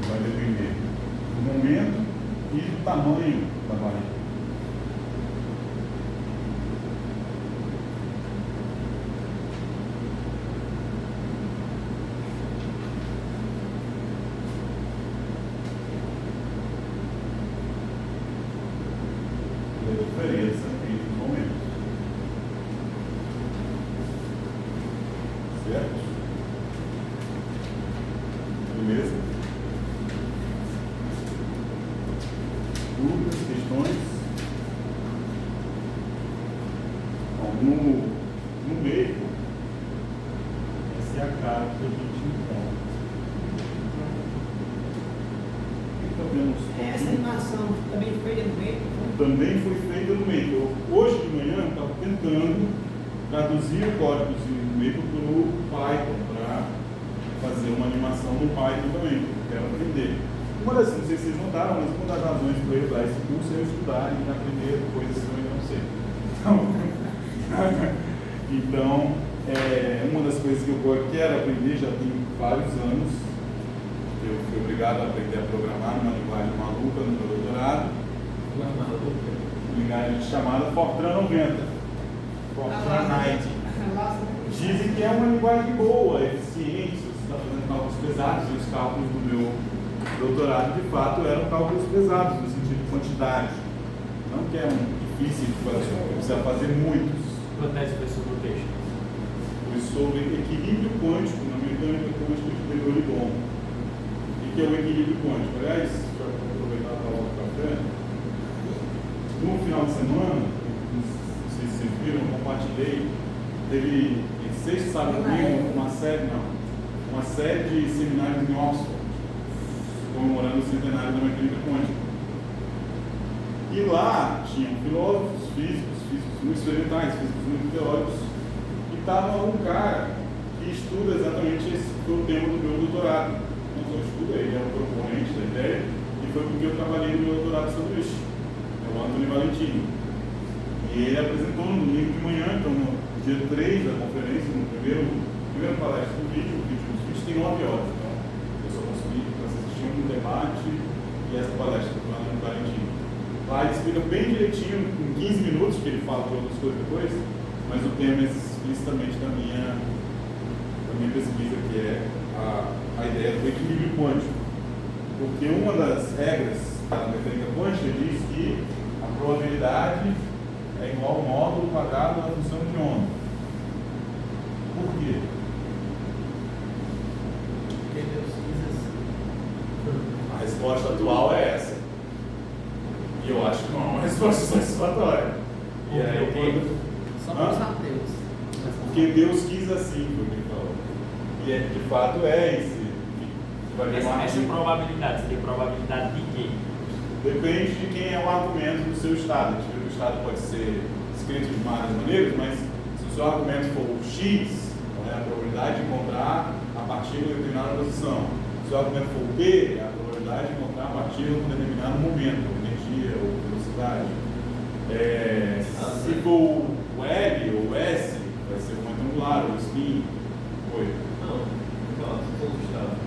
Vai depender do momento e do tamanho da barriga. E a diferença entre os momentos. Certo? Beleza? Dúvidas, questões? Bom, no meio, essa é a cara que a gente encontra. Então, temos Essa animação também foi no meio? também foi feita no meio. Hoje de manhã eu estava tentando traduzir o código no meio para o Python, para fazer uma animação no Python também, porque eu quero aprender. Uma das, não sei se vocês notaram, mas uma das razões para eu dar esse curso é eu estudar e aprender coisas que eu ainda não sei. Então, uma das coisas que eu quero aprender já tem vários anos. Eu fui obrigado a aprender a programar numa linguagem maluca no meu doutorado. Uma maluca. Linguagem chamada Fortran 90. Fortran 90. Dizem que é uma linguagem boa, eficiente, se você está fazendo cálculos pesados, e os cálculos do meu doutorado de fato eram cálculos pesados, no sentido de quantidade. Não que eram difíceis de fazer, precisa fazer muitos. Quanto é esse sobre o texto? Foi sobre equilíbrio quântico na mecânica quântica de De Broglie. O que é o equilíbrio quântico? Aliás, para aproveitar para falar do café, no final de semana, não sei se vocês viram, eu compartilhei, teve sexta, sábado, domingo, uma série de seminários em Oxford, comemorando o centenário da mecânica quântica. E lá tinham filósofos, físicos muito experimentais, físicos muito teóricos, e estava um cara que estuda exatamente esse foi o tema do meu doutorado. Não só estuda, ele é o proponente da ideia, e foi porque eu trabalhei no meu doutorado sobre isso. É o Antônio Valentini. E ele apresentou no domingo de manhã, então no dia 3 da conferência, no primeiro palestra do vídeo. O vídeo dos vídeos tem 9 horas, então eu só consegui assistir um debate e essa palestra do Antônio Valentini. Lá ele explica bem direitinho, em 15 minutos, que ele fala de outras coisas depois, mas o tema é explicitamente da minha pesquisa, que é a ideia do equilíbrio quântico. Porque uma das regras da mecânica quântica diz que a probabilidade é igual ao módulo quadrado da função de onda. Por quê? Porque Deus quis assim. A resposta atual é essa. E eu acho que não é uma resposta satisfatória. E aí, Só para os ateus. porque Deus quis assim, foi o que ele falou. E de fato é esse. Vai ter uma Essa probabilidade, você tem probabilidade de quê? Depende de quem é o argumento do seu estado. O estado pode ser escrito de várias maneiras, mas se o seu argumento for X, qual é a probabilidade de encontrar a partícula em determinada posição? Se o argumento for o P, é a probabilidade de encontrar uma partícula com determinado momento, ou energia, ou velocidade. Se for o L ou o S, vai ser o momento angular, ou o spin. Oi. Não, são os estados.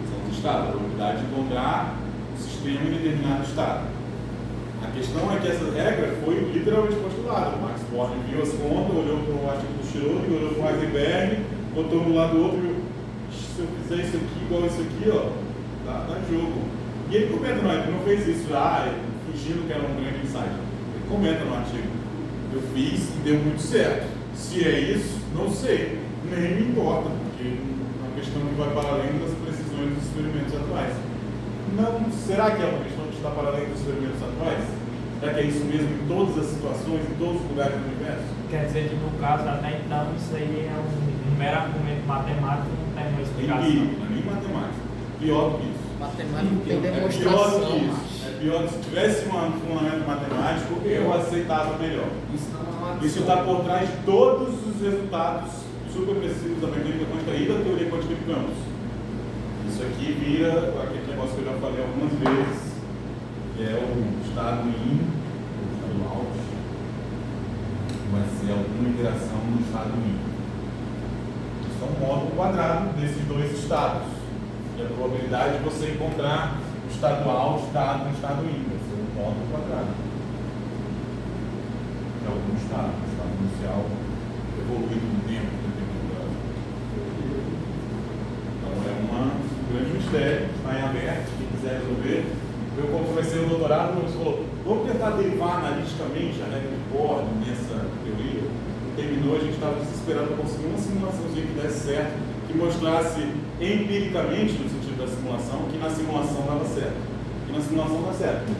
São os estados, a probabilidade de encontrar o sistema em determinado estado. A questão é que essa regra foi literalmente postulada. O Max Born viu as contas, olhou para o artigo do Schrödinger, olhou para o Heisenberg, botou um lado do outro e viu, se eu fizer isso aqui igual isso aqui, ó, dá jogo. E ele comenta, não, ele não fez isso fingindo que era um grande insight. Ele comenta no artigo, eu fiz e deu muito certo. Se é isso, não sei, nem me importa, porque é uma questão que vai para além das precisões dos experimentos atuais. Não, será que é uma questão que está para além dos experimentos atuais? Será que é isso mesmo em todas as situações, em todos os lugares do universo? Quer dizer que no caso até então isso aí é um mero argumento matemático, não tem uma explicação. Empírico, não é nem matemática. Pior do que isso. Matemática tem É pior do demonstração, que isso. macho. É pior que se tivesse um fundamento matemático, eu aceitava melhor. Isso não é uma Isso está por trás de todos os resultados super precisos da mecânica quântica e da teoria quântica de campos. Isso aqui vira aquele negócio que eu já falei algumas vezes, que é o estado in, o estado out, vai ser alguma interação no estado in. Isso é um módulo quadrado desses dois estados. E a probabilidade de você encontrar o estado out dado no estado in, vai ser um módulo quadrado. De algum estado, o estado inicial evoluído no tempo, dependendo. Então é um grande mistério, está em aberto, quem quiser resolver. Eu, como comecei o doutorado, o professor falou, vamos tentar derivar analiticamente a regra de Born nessa teoria. Terminou, a gente estava desesperado para conseguir uma simulaçãozinha que desse certo, que mostrasse empiricamente, no sentido da simulação, que na simulação dava certo. E na simulação dá certo.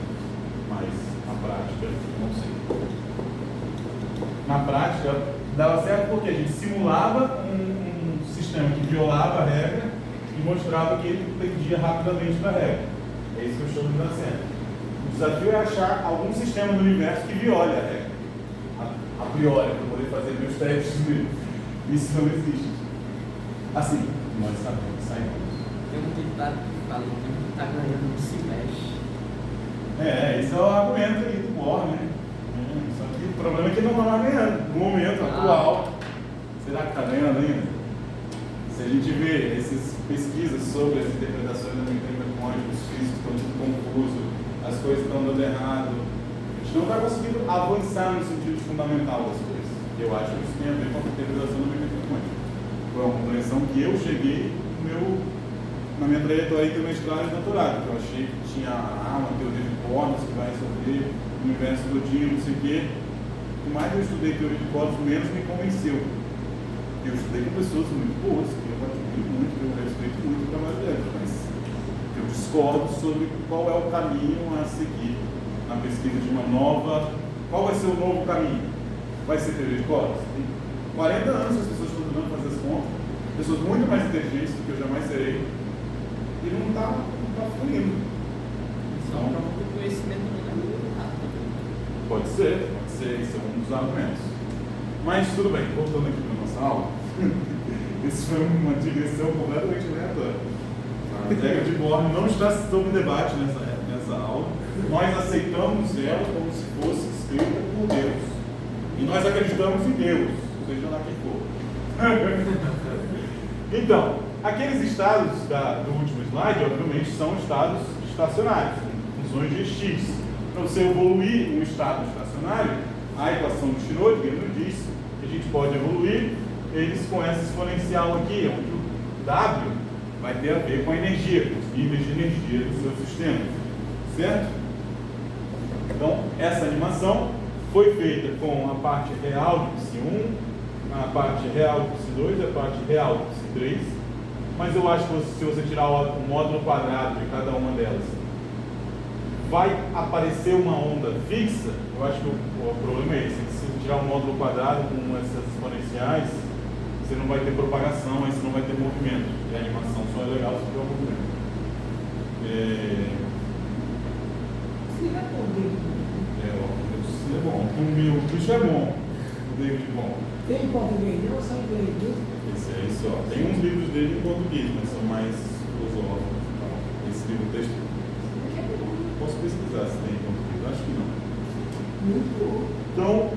Mas na prática, não sei. Na prática, dava certo porque a gente simulava um sistema que violava a regra e mostrava que ele dependia rapidamente da regra. É isso que eu chamo de dar certo. O desafio é achar algum sistema no universo que viole a regra. A priori, para poder fazer meus testes mesmo. Isso não existe. Assim, nós saímos. Tem um ditado que fala que está ganhando não se mexe. Esse é o argumento aí do Born, né? Só que o problema é que ele não está ganhando. No momento atual, será que está ganhando ainda? Se a gente vê essas pesquisas sobre as interpretações da mecânica quântica, os físicos estão tudo confuso, as coisas estão dando errado, a gente não está conseguindo avançar no sentido fundamental das coisas. Eu acho que isso tem a ver com a interpretação da mecânica quântica. Foi uma compreensão que eu cheguei na minha trajetória entre mestrado e doutorado, que eu achei que tinha uma teoria de cordas que vai resolver o universo todinho, não sei o quê. O mais eu estudei teoria de cordas, menos me convenceu. Eu estudei com pessoas muito boas, que eu admiro muito, que eu respeito muito o trabalho delas, mas eu discordo sobre qual é o caminho a seguir na pesquisa de uma nova. Qual vai ser o novo caminho? Vai ser teoria de cordas? Tem 40 anos as pessoas estão tentando fazer as contas, pessoas muito mais inteligentes do que eu jamais serei, e não está fluindo. Só prova que o conhecimento não é muito rápido. Pode ser, isso é um dos argumentos. Mas tudo bem, voltando aqui para a nossa aula, isso foi uma digressão completamente aleatória. A regra de Born não está sob debate nessa aula. Nós aceitamos ela como se fosse escrita por Deus. E nós acreditamos em Deus, seja lá quem for. Então, aqueles estados do último slide, obviamente, são estados estacionários, funções de x. Para você evoluir um estado estacionário, a equação de Schrödinger nos diz que a gente pode evoluir eles com essa exponencial aqui, onde o W vai ter a ver com a energia, com os níveis de energia do seu sistema, certo? Então, essa animação foi feita com a parte real de Psi1, a parte real de Psi2 e a parte real de Psi3, mas eu acho que se você tirar o módulo quadrado de cada uma delas, vai aparecer uma onda fixa. Eu acho que o problema é esse, se você tirar o módulo quadrado com essas exponenciais, você não vai ter propagação, aí você não vai ter movimento, e a animação só é legal se tiver movimento. Se é por David. É bom, o bicho é bom, o David é bom. Tem em português, não só em inglês, viu? Esse é isso, ó. Tem uns livros dele em português, mas são mais pesquisar se tem em português, acho que não. Muito bom. Então,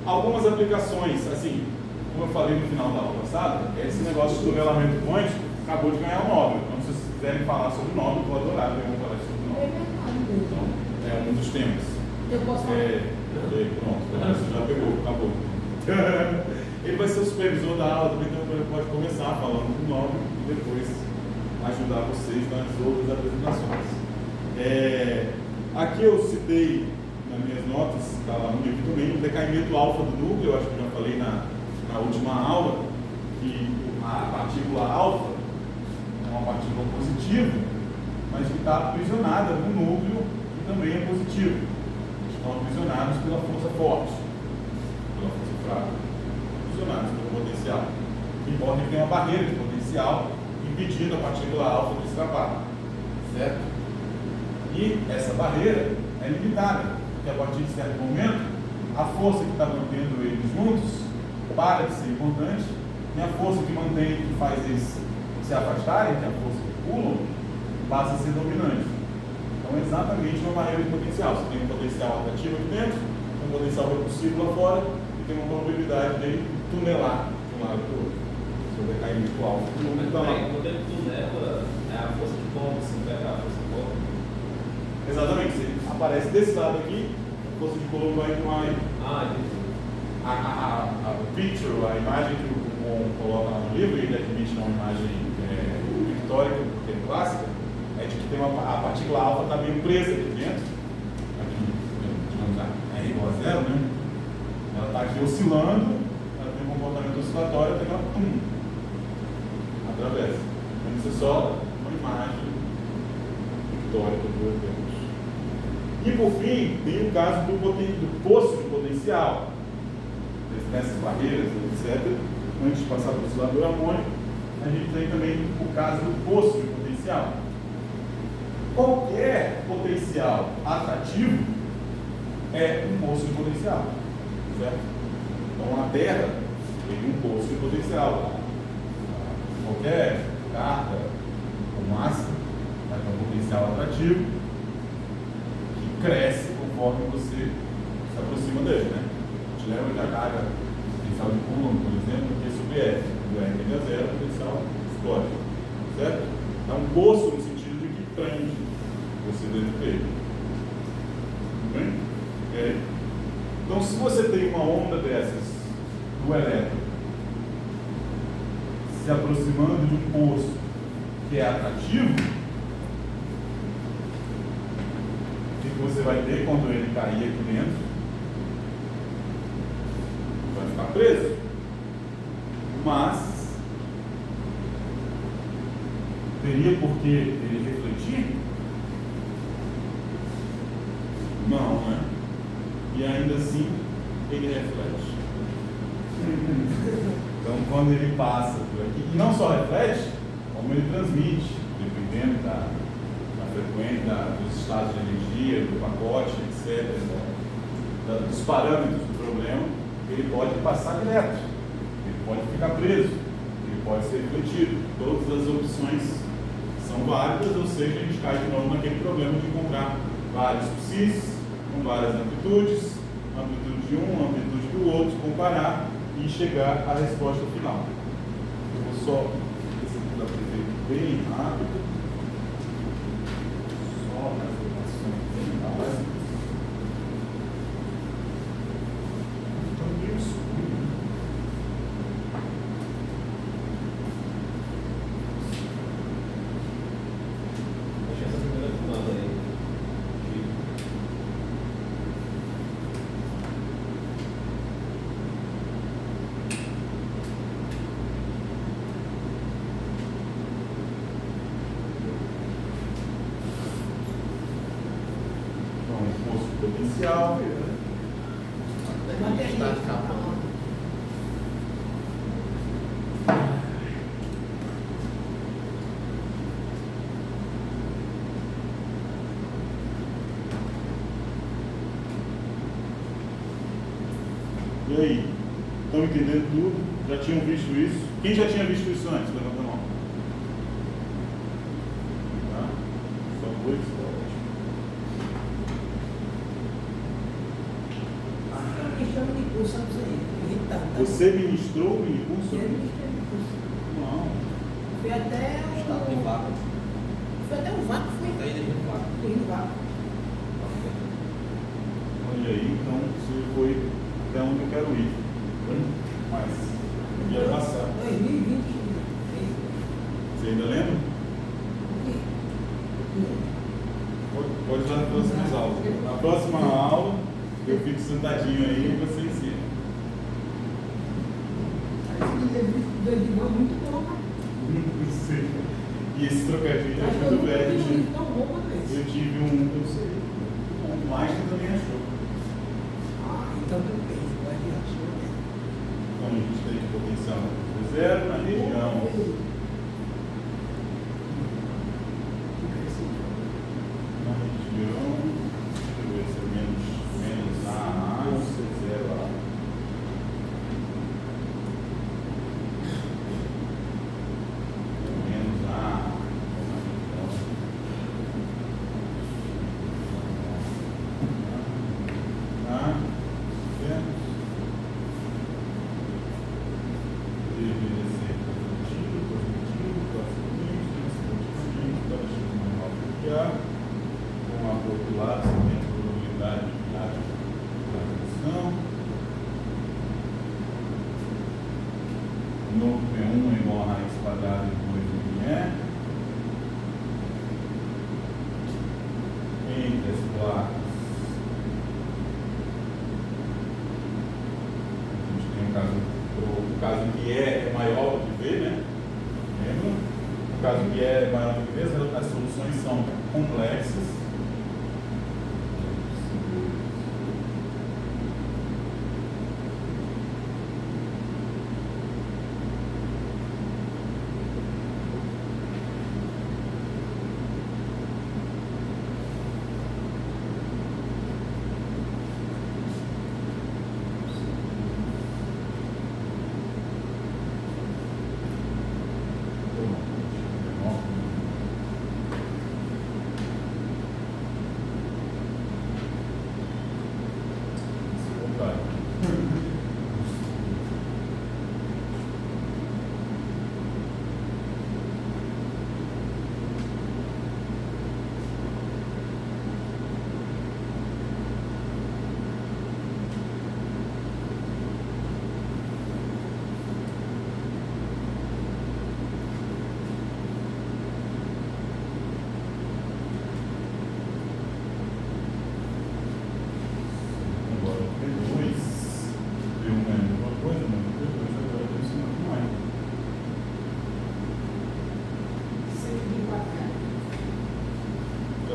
algumas aplicações, assim, como eu falei no final da aula passada, esse negócio do nivelamento quântico acabou de ganhar um Nobel. Então, se vocês quiserem falar sobre o Nobel, eu vou adorar ver uma palestra sobre o É Nobel. verdade. Então, é um dos temas. Eu posso falar? Pronto, você já pegou, acabou. Ele vai ser o supervisor da aula, também, então ele pode começar falando do Nobel e depois ajudar vocês nas outras apresentações. Aqui eu citei nas minhas notas, está lá no livro também, o decaimento alfa do núcleo. Eu acho que eu já falei na última aula que a partícula alfa é uma partícula positiva, mas que está aprisionada no núcleo e também é positivo. Estão aprisionados pela força forte, pela força fraca, aprisionados pelo potencial. O que importa é que tem uma barreira de potencial impedindo a partícula alfa de escapar, certo? E essa barreira é limitada, porque a partir de certo momento, a força que está mantendo eles juntos para de ser importante, e a força que mantém, que faz eles se afastarem, que é a força que pulam, passa a ser dominante. Então é exatamente uma barreira de potencial. Você tem um potencial atrativo aqui dentro, um potencial repulsivo lá fora, e tem uma probabilidade de tunelar de um lado para o outro. Seu decaimento alto. Quando ele tunela, é a força de bomba, se pega a força de bomba. Exatamente, se aparece desse lado aqui, a força de Coulomb vai tomar aí. Entendi. O picture, a imagem que o Mon coloca lá no livro, ele admite uma imagem pictórica, porque é clássica, é de que tem a partícula alfa está meio presa aqui dentro, digamos, R igual a zero, né? Ela está aqui oscilando, ela tem um comportamento oscilatório, até que ela atravessa. Então isso é só uma imagem pictórica do evento. E por fim, tem o caso do poço de potencial. Nessas barreiras, etc. Antes de passar para o oscilador harmônico, a gente tem também o caso do poço de potencial. Qualquer potencial atrativo é um poço de potencial, certo? Então a Terra tem um poço de potencial. Qualquer carga com massa vai ter um potencial atrativo que cresce conforme você se aproxima dele, né? A gente lembra que a carga potencial de Coulomb, por exemplo, que é sobre F. Quando R tende a zero, o potencial explode, certo? É um poço no sentido de que prende você dentro dele. Tudo bem? Então, se você tem uma onda dessas do elétron se aproximando de um poço que é atrativo, o que você vai ter quando ele cair aqui dentro? Vai ficar preso. Mas teria por que ele refletir? Não, né? E ainda assim ele reflete. Então quando ele passa por aqui, e não só reflete, como ele transmite, dependendo da frequência, dos estados de energia, do pacote, etc., dos parâmetros do problema, ele pode passar direto, ele pode ficar preso, ele pode ser refletido. Todas as opções são válidas, ou seja, a gente cai de novo naquele problema de encontrar vários psis com várias amplitudes, amplitude de um, amplitude do outro, comparar e chegar à resposta final. Eu vou só esse aqui dá para ver bem rápido, só as informações bem básicas. Então isso. Achei essa primeira tomada aí. Potencial. Está escapando. E aí? Estão entendendo tudo? Já tinham visto isso? Quem já tinha visto isso antes? Levanta a mão. Tá? Só dois, tá ótimo. minicurso antes aí, irritante. Você ministrou o minicurso? Eu ministrei minicurso. Não. Fui até o Estado de vaga. Fui até o vácuo, fui. Está indo de vaga. Fui no vácuo. Olha aí, então você foi até onde eu quero ir. Mas ia passar. 2020. Você ainda lembra? Pode usar nas próximas aulas. Na próxima aula, eu fico sentadinho aí e você ensina. Esse livro é muito bom, né? Não sei. E esse trocadilho é muito velho. Tão bom quanto esse. Eu tive eu sei, um Einstein também achou. Então tudo bem, pode achar. Então a gente tem potencial zero na região. Na região, deixa eu ver se é menos A, ou se é zero A. Menos A. A, menos. Deveria ser positivo, para chegar a com a do outro lado, você tem a probabilidade de haja transição. No P1 é igual a raiz quadrada de 2 ME. Entre as placas, a gente tem o caso que é maior do que V, né? Lembra? No caso que é maior do que V, as soluções são complexas.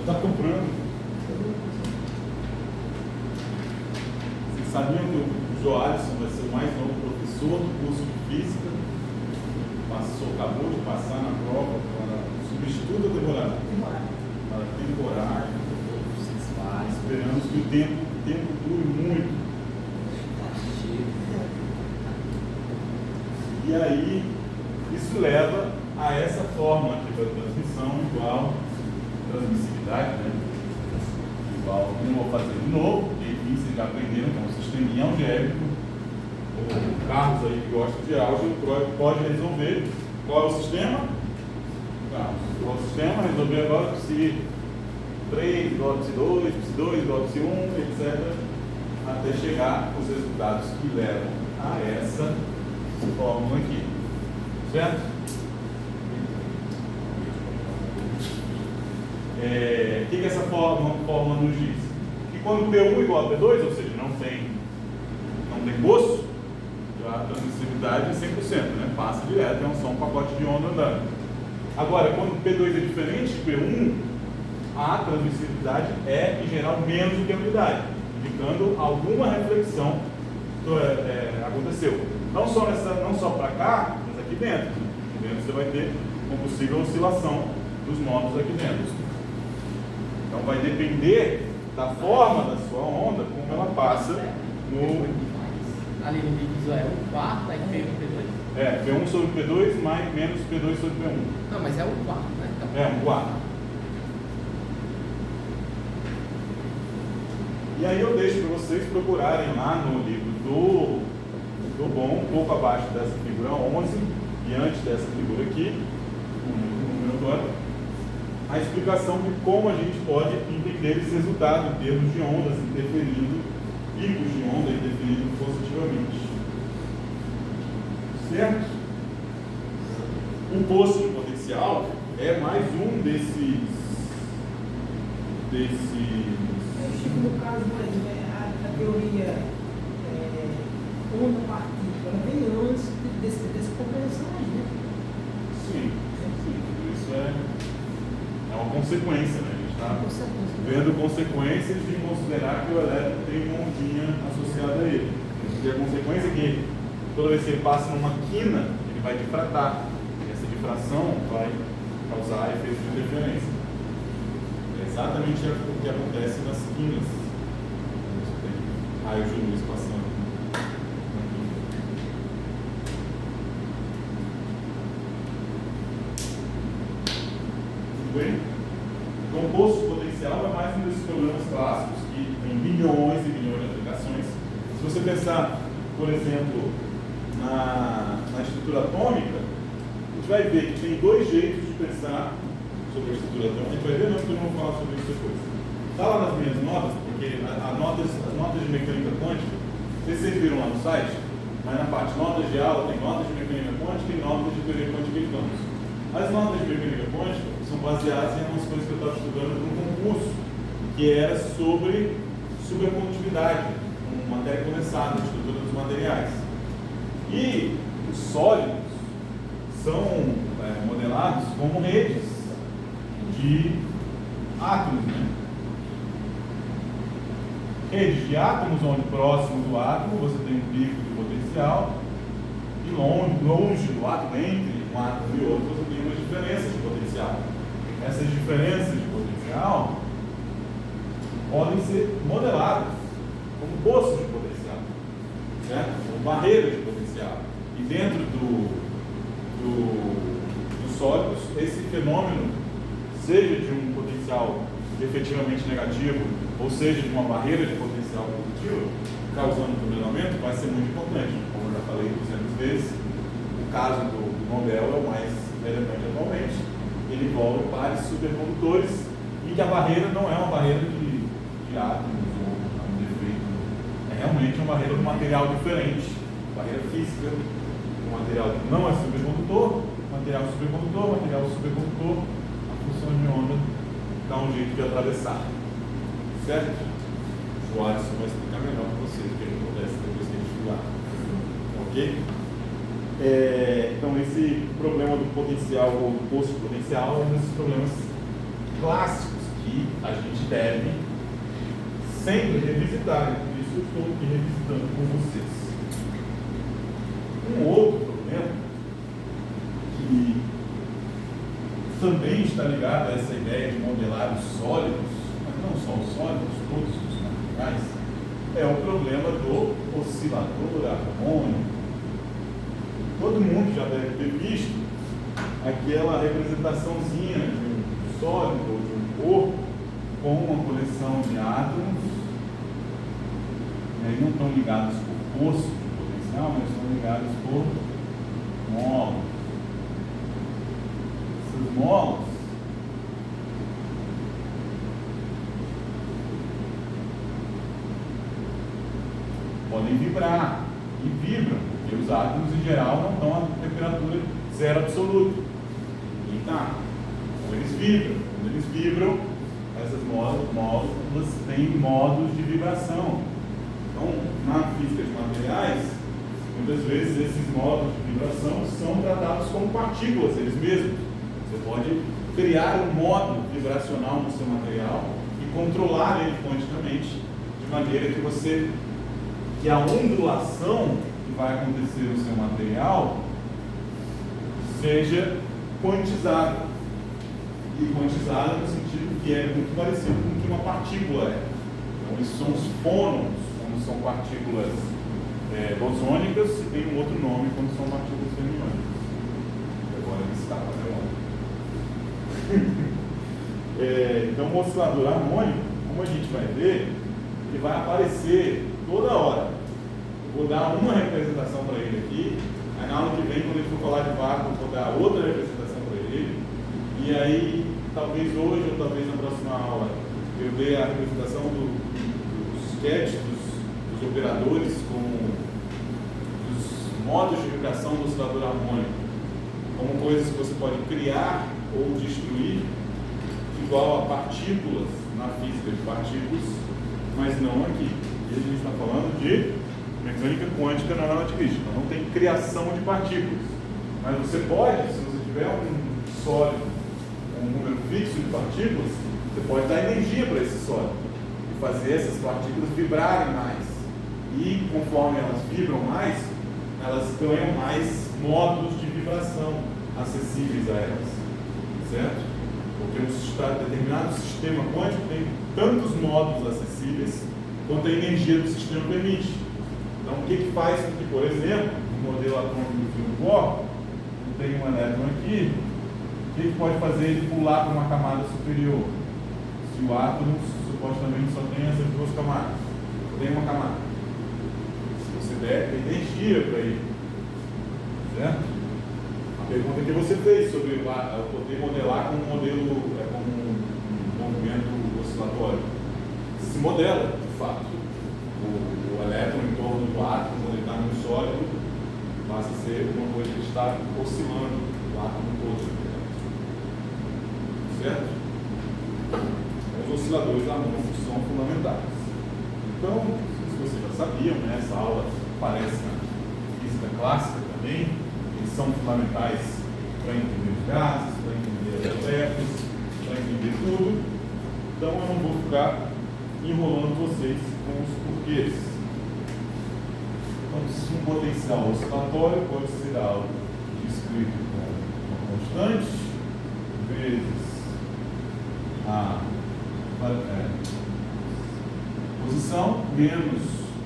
Está comprando. Vocês sabiam que o Joalisson vai ser o mais novo professor do curso de física? Acabou de passar na prova para substituto ou temporário? Para temporário. Esperamos que o tempo dure muito. E aí, isso leva a essa fórmula aqui da transmissão igual transmissividade, né? Igual, não vou fazer de novo, porque enfim, vocês já aprenderam que é um sisteminha algébrico. O Carlos aí que gosta de álgebra pode resolver. Qual é o sistema? Qual é o sistema? Resolver agora psi3 igual a psi2, psi2 igual a psi1, etc. Até chegar os resultados que levam a essa fórmula aqui. Certo? O que essa fórmula nos diz? Que quando P1 igual a P2, ou seja, não tem poço, a transmissividade é 100%, né? Passa direto, é só um pacote de onda andando. Agora, quando P2 é diferente de P1, a transmissividade é, em geral, menos do que a unidade, indicando alguma reflexão aconteceu. Não só para cá, mas aqui dentro. Aqui dentro você vai ter uma possível oscilação dos módulos aqui dentro. Então vai depender da forma da sua onda, como ela passa no... Ali no vídeo é 1/4, aí P1, P2. P1 sobre P2 mais menos P2 sobre P1. Não, mas é 1/4, né? É, Então, 1/4. E aí eu deixo para vocês procurarem lá no livro do bom, um pouco abaixo dessa figura 11, e antes dessa figura aqui, o número agora, a explicação de como a gente pode entender esse resultado em termos de ondas interferindo, picos de onda interferindo positivamente. Certo? Um poço de potencial é mais um desses Chico, no caso, a teoria onda-partícula, ela vem antes dessa compreensão aí, né? Sim. Isso é uma consequência, né? A gente está vendo consequências de considerar que o elétron tem uma ondinha associada a ele. E a consequência é que toda vez que ele passa numa quina, ele vai difratar. E essa difração vai causar efeito de interferência. É exatamente o que acontece nas quinas. Você tem raios de luz passando. Tudo bem? Então, o poço potencial é mais um desses problemas clássicos que tem bilhões e bilhões de aplicações. Se você pensar, por exemplo, na estrutura atômica, a gente vai ver que tem dois jeitos de pensar sobre a estrutura atômica. A gente vai ver, não, porque eu não vou falar sobre isso depois. Está lá nas minhas notas, porque as notas de mecânica quântica, não sei se vocês viram lá no site, mas na parte notas de aula tem notas de mecânica quântica e notas de teoria quântica de campos. As notas de mecânica quântica são baseadas em algumas coisas que eu estava estudando num concurso, que era sobre supercondutividade, matéria condensada, estrutura dos materiais. E os sólidos são modelados como redes de átomos, né? Redes de átomos, onde próximo do átomo você tem um pico de potencial e longe do átomo, entre um átomo e outro, você tem umas diferenças de potencial. Essas diferenças de potencial podem ser modeladas como poços de potencial, certo? Como barreiras de potencial. E dentro dos sólidos, esse fenômeno, seja de um potencial efetivamente negativo, ou seja de uma barreira de potencial positivo, causando modelamento, vai ser muito importante. Como eu já falei 200 vezes, o caso do Nobel é o mais relevante atualmente. Ele envolve pares supercondutores, em que a barreira não é uma barreira de átomos ou um defeito. É realmente uma barreira de um material diferente. Barreira física, um material que não é supercondutor, material supercondutor, a função de onda dá um jeito de atravessar. Certo? O Alisson vai explicar melhor para vocês o que acontece depois que a gente estudar. Ok? Então, esse problema do potencial ou do poço de potencial é um desses problemas clássicos que a gente deve sempre revisitar. Por isso eu estou aqui revisitando com vocês. Um outro problema que também está ligado a essa ideia de modelar os sólidos, mas não só os sólidos, todos os materiais, é o problema do oscilador harmônico. Todo mundo já deve ter visto aquela representaçãozinha de um sólido ou de um corpo com uma coleção de átomos, e não estão ligados por poço de potencial, mas estão ligados por módulos. Esses módulos podem vibrar, e vibram, porque os átomos em geral não estão a temperatura zero absoluta. E tá, então eles vibram. Quando eles vibram, essas módulas têm modos de vibração. Então, na física de materiais, muitas vezes esses modos de vibração são tratados como partículas, eles mesmos. Você pode criar um modo vibracional no seu material e controlar ele quanticamente, de maneira que a ondulação que vai acontecer no seu material seja quantizada. E quantizada no sentido que é muito parecido com o que uma partícula é. Então, esses são os fônons, quando são partículas bosônicas, e tem um outro nome quando são partículas fermiônicas. Agora ele está fazendo. Então, o oscilador harmônico, como a gente vai ver, ele vai aparecer toda hora. vou dar uma representação para ele aqui, aí na aula que vem, quando ele for falar de vácuo, eu vou dar outra representação para ele, e aí, talvez hoje ou talvez na próxima aula, eu dê a representação dos sketches, dos operadores, como dos modos de vibração do oscilador harmônico, como coisas que você pode criar ou destruir, igual a partículas na física de partículas, mas não aqui. E a gente está falando de mecânica quântica na relativística, então não tem criação de partículas. Mas você pode, se você tiver um sólido, um número fixo de partículas, você pode dar energia para esse sólido e fazer essas partículas vibrarem mais. E conforme elas vibram mais, elas ganham mais modos de vibração acessíveis a elas, certo? Porque um determinado sistema quântico tem tantos modos acessíveis quanto a energia do sistema permite. Então, o que faz com que, por exemplo, no modelo atômico do quark, eu tenho um elétron aqui, o que pode fazer ele pular para uma camada superior? Se o átomo supostamente só tem essas duas camadas, tem uma camada. Se você der energia para ele, certo? A pergunta que você fez sobre poder modelar como um modelo, como um movimento oscilatório. Se modela, de fato, o elétron em torno do átomo, quando ele está num sólido, passa a ser uma coisa que está oscilando o átomo todo. Certo? Os osciladores harmônicos são fundamentais. Então, se vocês já sabiam, né, essa aula aparece na física clássica também. Eles são fundamentais para entender os gases, para entender as moléculas, para entender tudo. Então eu não vou ficar enrolando vocês com os porquês. Então, um potencial oscilatório pode ser algo descrito como uma constante vezes a posição menos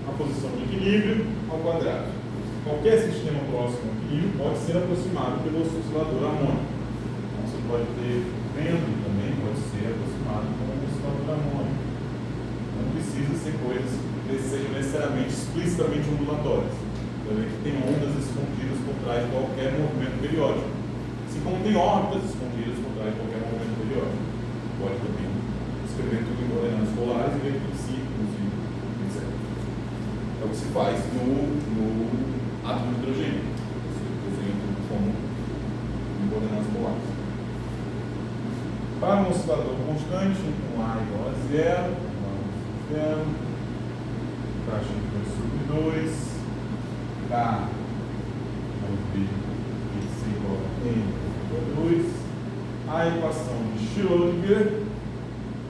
a posição de equilíbrio ao quadrado. Qualquer sistema próximo ao equilíbrio pode ser aproximado pelo oscilador harmônico. Então você pode ter vento também, pode ser aproximado com o oscilador harmônico. Não precisa ser coisas que sejam necessariamente explicitamente ondulatórias. Também que tem ondas escondidas por trás de qualquer movimento periódico. Assim como tem órbitas escondidas por trás de qualquer movimento periódico. Pode também escrever tudo em coordenadas polares e ver tudo em círculos e etc. É o que se faz no átomo de hidrogênio. Você desenha tudo como em coordenadas polares. Para um oscilador constante, um A igual a zero, taxa de 2 sobre 2, K V C igual a N sobre 2, a equação de Schrödinger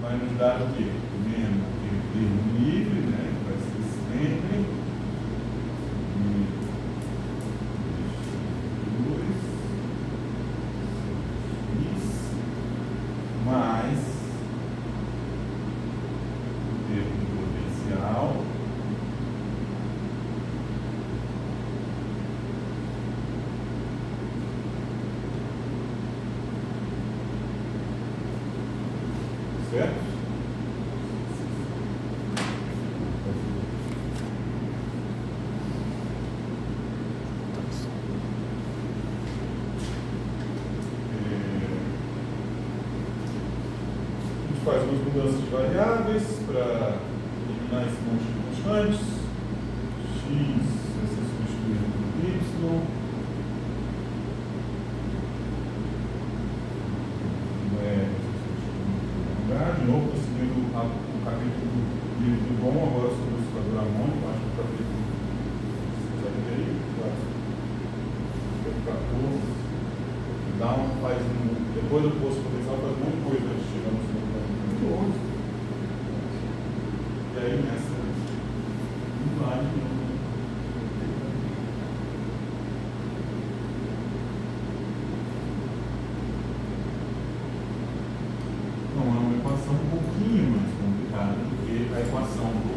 vai nos dar o quê? Menos aquele termo livre, né? Que vai ser sempre mais o termo de potencial certo? Faz algumas mudanças de variáveis para eliminar esse monte de constantes. X vai ser substituído por Y. De novo, estou seguindo o capítulo do livro do Bom, agora sobre o oscilador harmônico. Acho que o capítulo, você consegue ver aí? Capítulo 14. Dá faz depois do posto potencial, faz um monte de coisa antes de chegar no segundo. E aí nessa não vai não é uma equação um pouquinho mais complicada do que a equação do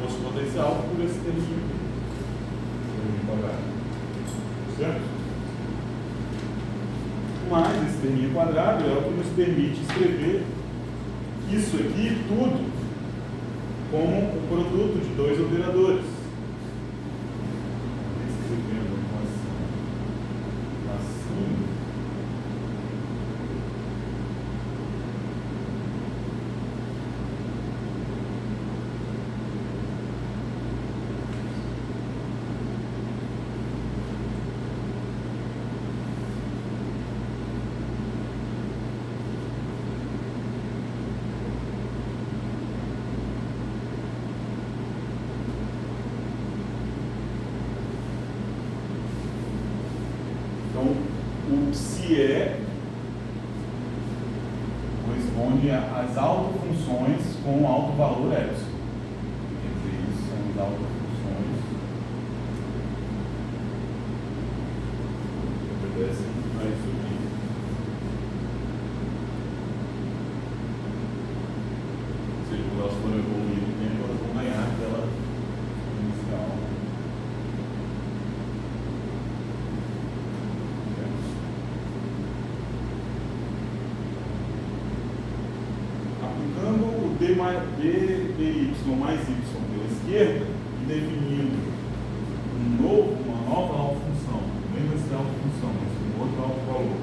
posto potencial por esse terminho quadrado, certo? Mas esse terminho quadrado é o que nos permite escrever isso aqui tudo como um produto de dois operadores. se é corresponde às autofunções com alto valor epsilon. Quer dizer, isso são as autofunções que obedecem a isso aqui. Ou seja, quando elas forem evoluir no tempo, elas vão ganhar aquela inicial. Aplicando o dy mais y pela esquerda e definindo uma nova autofunção, lembra-se da autofunção, mas com outro autovalor,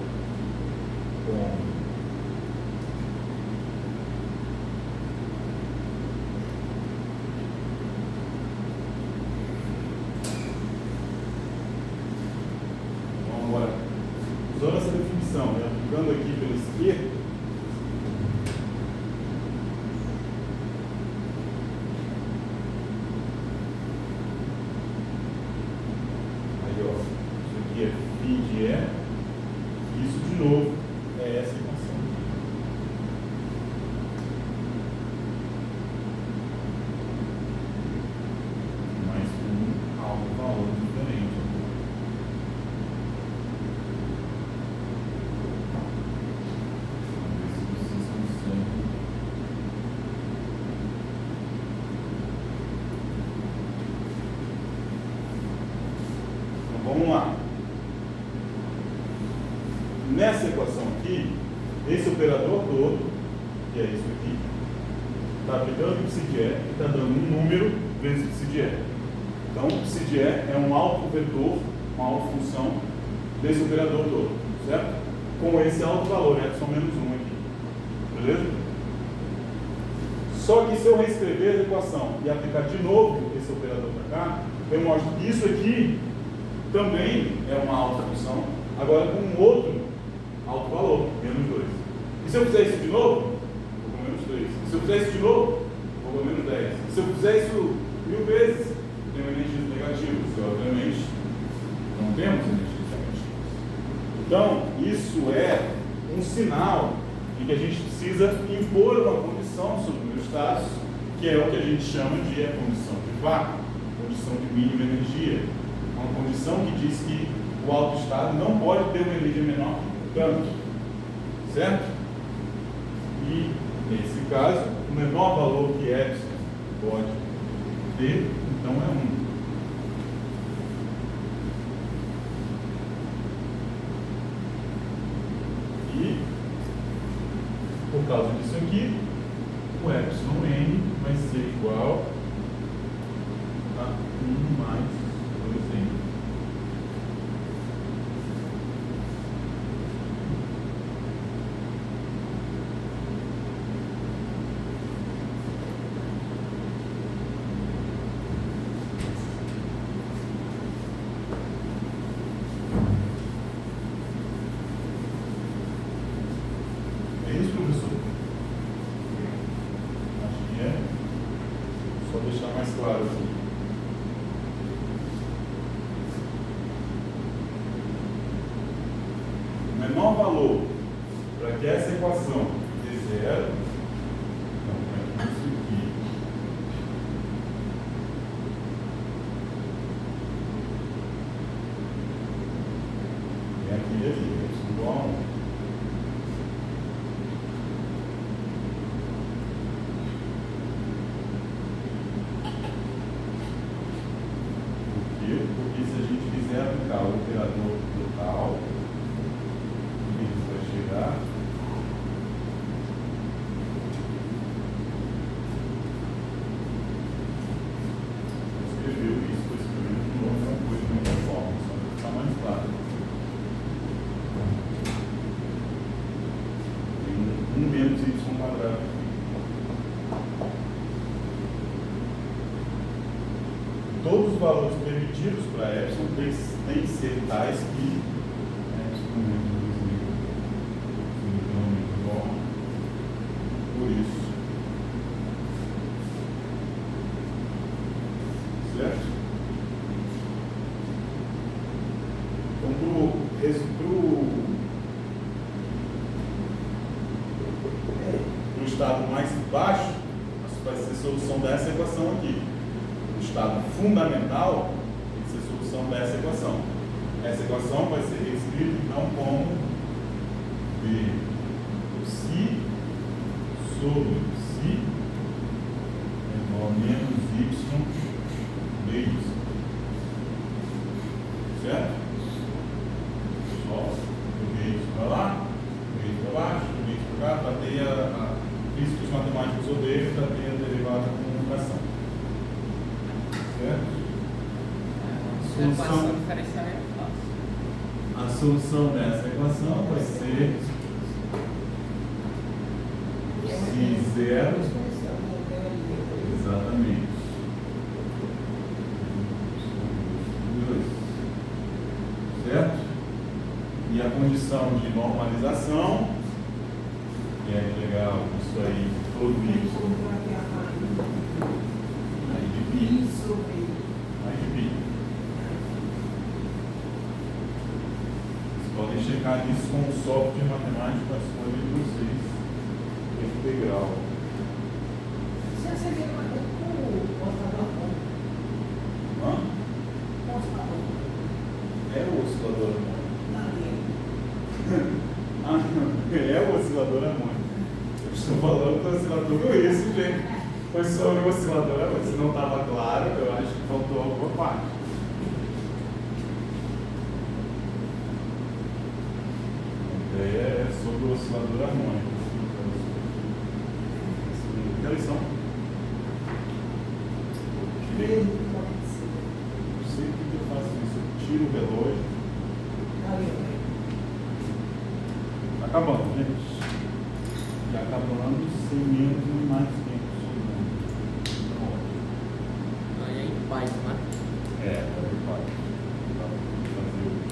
com agora, usando essa definição, aplicando aqui pela esquerda, aí ó, isso aqui é φ de E, isso de novo é essa equação aqui. Mas com algum valor diferente. Vamos lá. Nessa equação aqui, esse operador todo, que é isso aqui, está aplicando o psi e está dando um número vezes o psi. Então, o psi é um autovetor, uma autofunção desse operador todo, certo? Com esse alto valor, epsilon menos 1 aqui. Beleza? Só que se eu reescrever a equação e aplicar de novo esse operador para cá, eu mostro que isso aqui também é uma alta função, agora com um outro alto valor, menos 2. E se eu fizer isso de novo, vou com menos 3. Se eu fizer isso de novo, vou com menos 10. Se eu fizer isso 1000 vezes, tenho energias negativas. E, obviamente, não temos energias negativas. Então, isso é um sinal de que a gente precisa impor uma condição sobre o meu status, que é o que a gente chama de a condição de vácuo, condição de mínima energia. Uma condição que diz que o alto estado não pode ter uma energia menor que tanto, certo? E, nesse caso, o menor valor que epsilon pode ter, então é 1. E, por causa disso aqui, o epsilon n vai ser igual a 1 mais 2n. É isso, professor? Acho que é. Só deixar mais claro aqui. O menor valor para que essa equação dê zero, então é isso aqui. É aquele ali, é igual a 1. Porque se a gente quiser aplicar o operador total, a gente vai chegar escreveu isso, estou escrevendo de novo, é uma coisa de outra forma, só para ficar mais claro. Tem 1 menos y quadrado aqui. Todos os valores permitidos para epsilon têm que ser tais que epsilon menos 2 igual por isso. Certo? Então, para o estado mais baixo, vai ser solução dessa equação aqui. O estado fundamental tem que ser solução dessa equação. Essa equação vai ser reescrita então como V psi sobre psi é igual a menos y dy. Certo? Só o dy para lá, o dy para baixo, o dy para cá, tratei físicos matemáticos odeiam, tratei a derivada com fração. Certo? Equação diferencial é fácil. A solução dessa equação vai ser π0. Exatamente. Certo? E a condição de normalização, que é legal, isso aí, todo isso. Aí de pi. Aí de pi. Vocês podem checar isso com o software matemático à escolha de vocês. Integral. Você seria uma coisa com o oscilador bom? Hã? Com o oscilador. É o oscilador harmônico. Não, Ah, não. É o oscilador harmônico. Eu estou falando do oscilador isso, gente. Foi sobre o oscilador harmônico. Se não estava claro, eu acho que faltou alguma parte. A ideia é sobre o oscilador harmônico. Que lição? Eu sei que eu faço isso. Eu tiro o relógio. Tá acabando, gente. Já acabando sem menos e mais tempo. Aí é em paz, né? É, tá bem fácil. Dá pra fazer hoje.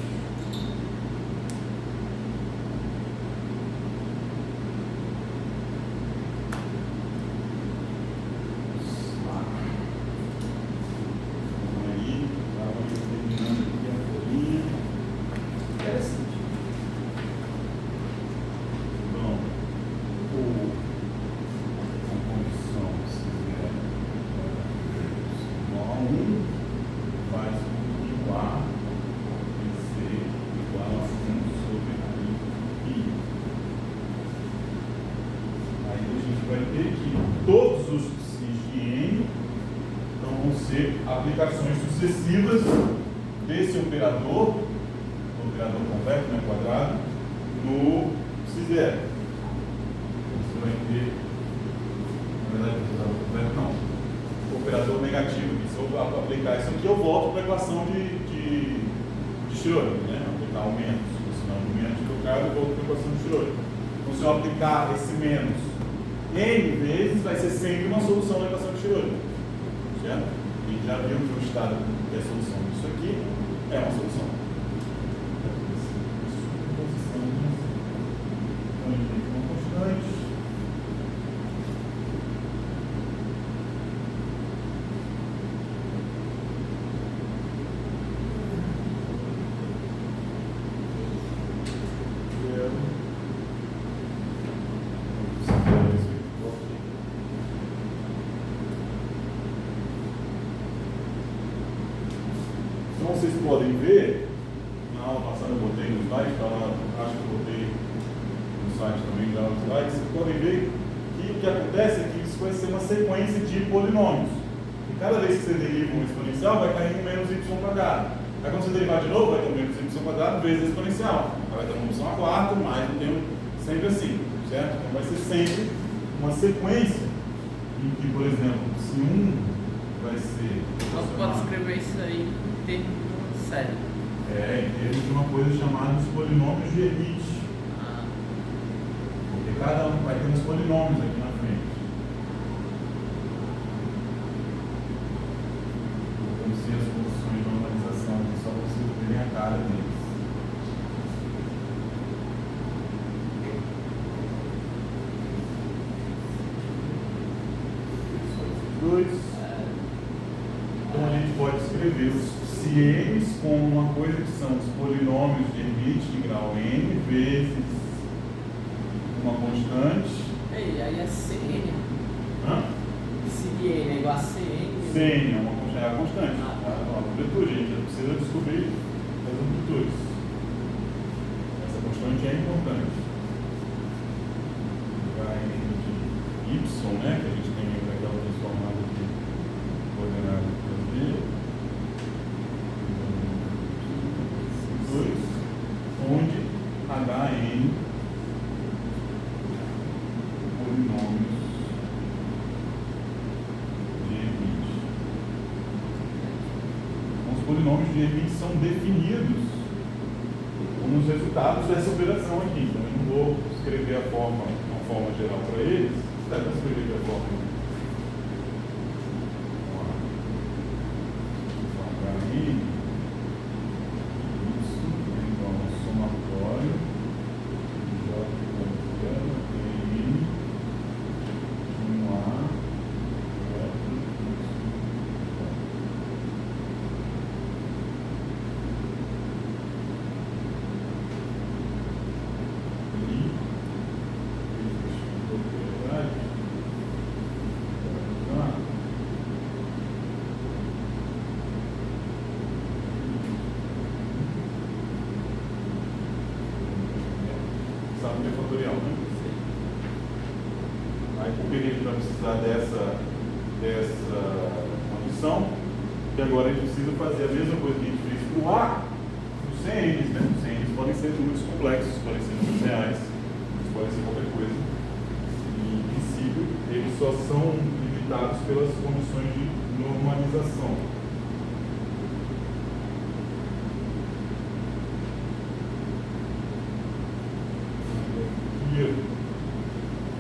Aplicações sucessivas desse operador convexo, né, quadrado, no psi0. Você vai ter, na verdade, o operador negativo. Se eu aplicar isso aqui, eu volto para a equação de Schrödinger, né? Aplicar o menos, senão o menos trocado, eu volto para a equação de Schrödinger. Então, se eu aplicar esse menos n vezes, vai ser sempre uma solução da equação de Schrödinger. Certo? A gente já viu que o estado que é a solução disso aqui é uma solução. Uma constante. Vocês podem ver, na aula passada eu botei no slide, acho que eu botei no site também da slide, vocês podem ver que o que acontece é que isso vai ser uma sequência de polinômios. E cada vez que você deriva um exponencial, vai cair um menos y quadrado. Aí quando você derivar de novo, vai ter um menos y quadrado vezes a exponencial. Aí vai ter uma opção a 4, mais um tempo, sempre assim, certo? Então vai ser sempre uma sequência em que, por exemplo, se 1 vai ser... Nós podemos escrever isso aí em termos sério. É, em termos de uma coisa chamada os polinômios de Hermite. Porque cada um vai ter uns polinômios aqui na frente. Vou conhecer as funções de normalização aqui só para vocês verem a cara deles. Só esses dois. Então a gente pode escrever os psi como uma coisa que são os polinômios de Hermite de grau n vezes uma constante. Ei, aí é CN. Hã? Se N é igual a CN. Cn é uma constante. A amplitude, a gente precisa descobrir as amplitudes. Essa constante é importante. Vai de y, né? Que a gente tem aquela transformada aqui, coordenada aqui. 2, onde Hn polinômios de Hermite. Então, os polinômios de Hermite são definidos como os resultados dessa operação aqui. Então, eu não vou escrever a forma, uma forma geral para eles. Dá para escrever aqui a forma. Hn somatório sabe o que é fatorial, né? Aí por que a gente vai precisar dessa condição? Porque agora a gente precisa fazer a mesma coisa que a gente fez para o A, os CNs, né? Os CNs podem ser números complexos, podem ser números reais, podem ser qualquer coisa. E, em princípio, eles só são limitados pelas condições de normalização.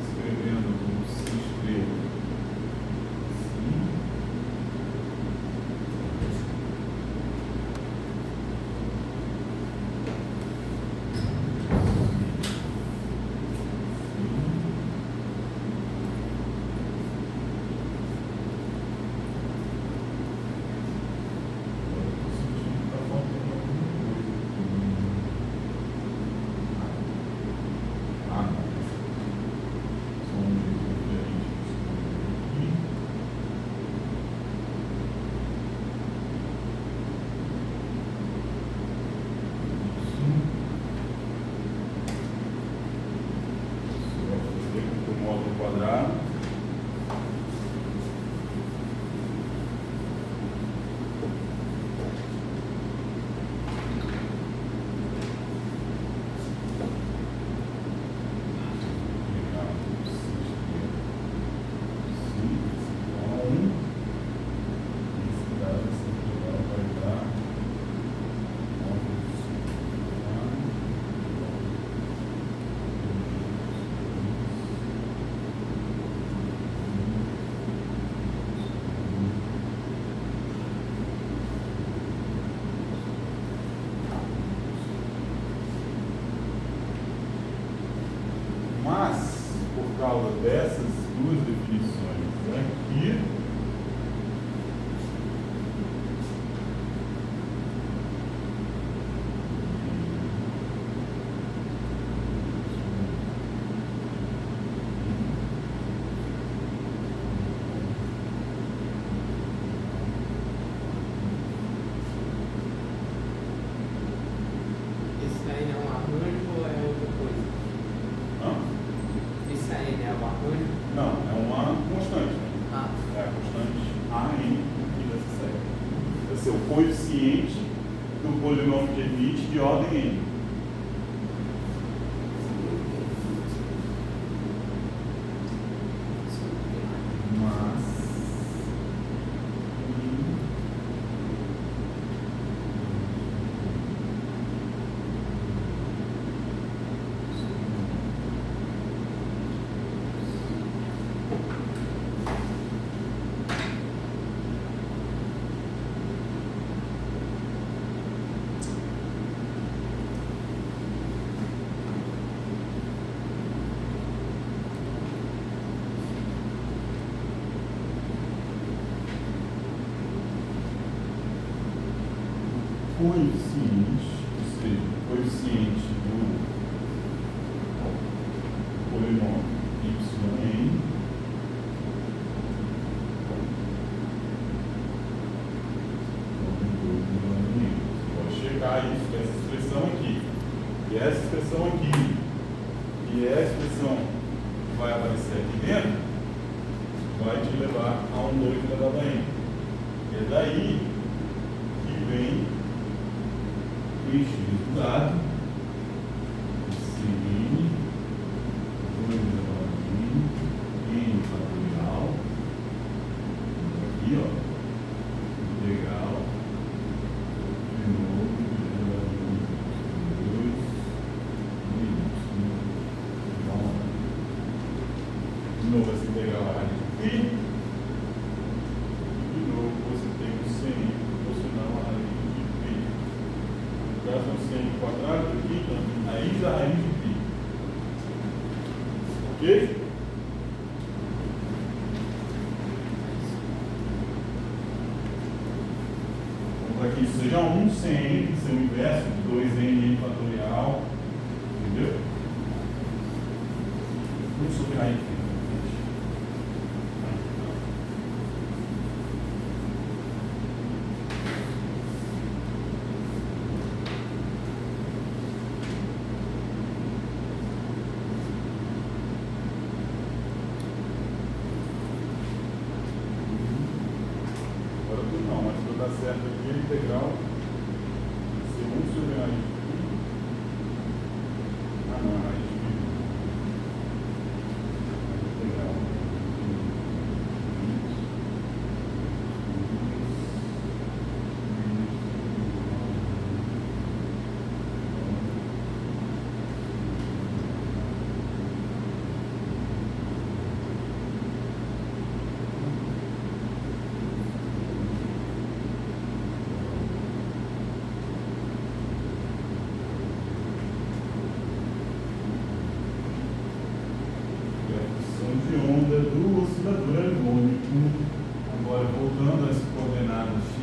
Escrevendo como se escreve assim. Quadrado. Mas, por causa dessas duas definições aqui, Esse aí é um arranjo ou é outra coisa? Esse aí é um arranjo? não, é uma constante, né? Ah, É a constante AN aqui dessa série. Vai ser o coeficiente do polinômio de Hermite de ordem N. Mas coeficiente, ou seja, coeficiente do polinômio yn aparecer aqui dentro, vai te levar a um 2 elevado a n. É daí que vem este resultado, Cn, 2 elevado a n fatorial, aqui ó, integral, de novo, 2 de novo essa integral a raiz de π, de novo você tem o Cn proporcional à raiz de π. No caso é o Cn quadrado aqui, então a raiz da raiz de π. Ok? Então para que isso seja 1, Cn tem que ser o inverso de 2n fatorial, entendeu? 1 sobre raiz de π. Não, mas para dar certo aqui, a integral vai ser 1 sobre a raiz de π. Ah, não, a raiz de π. A integral. De onda do oscilador harmônico. Agora voltando às coordenadas x,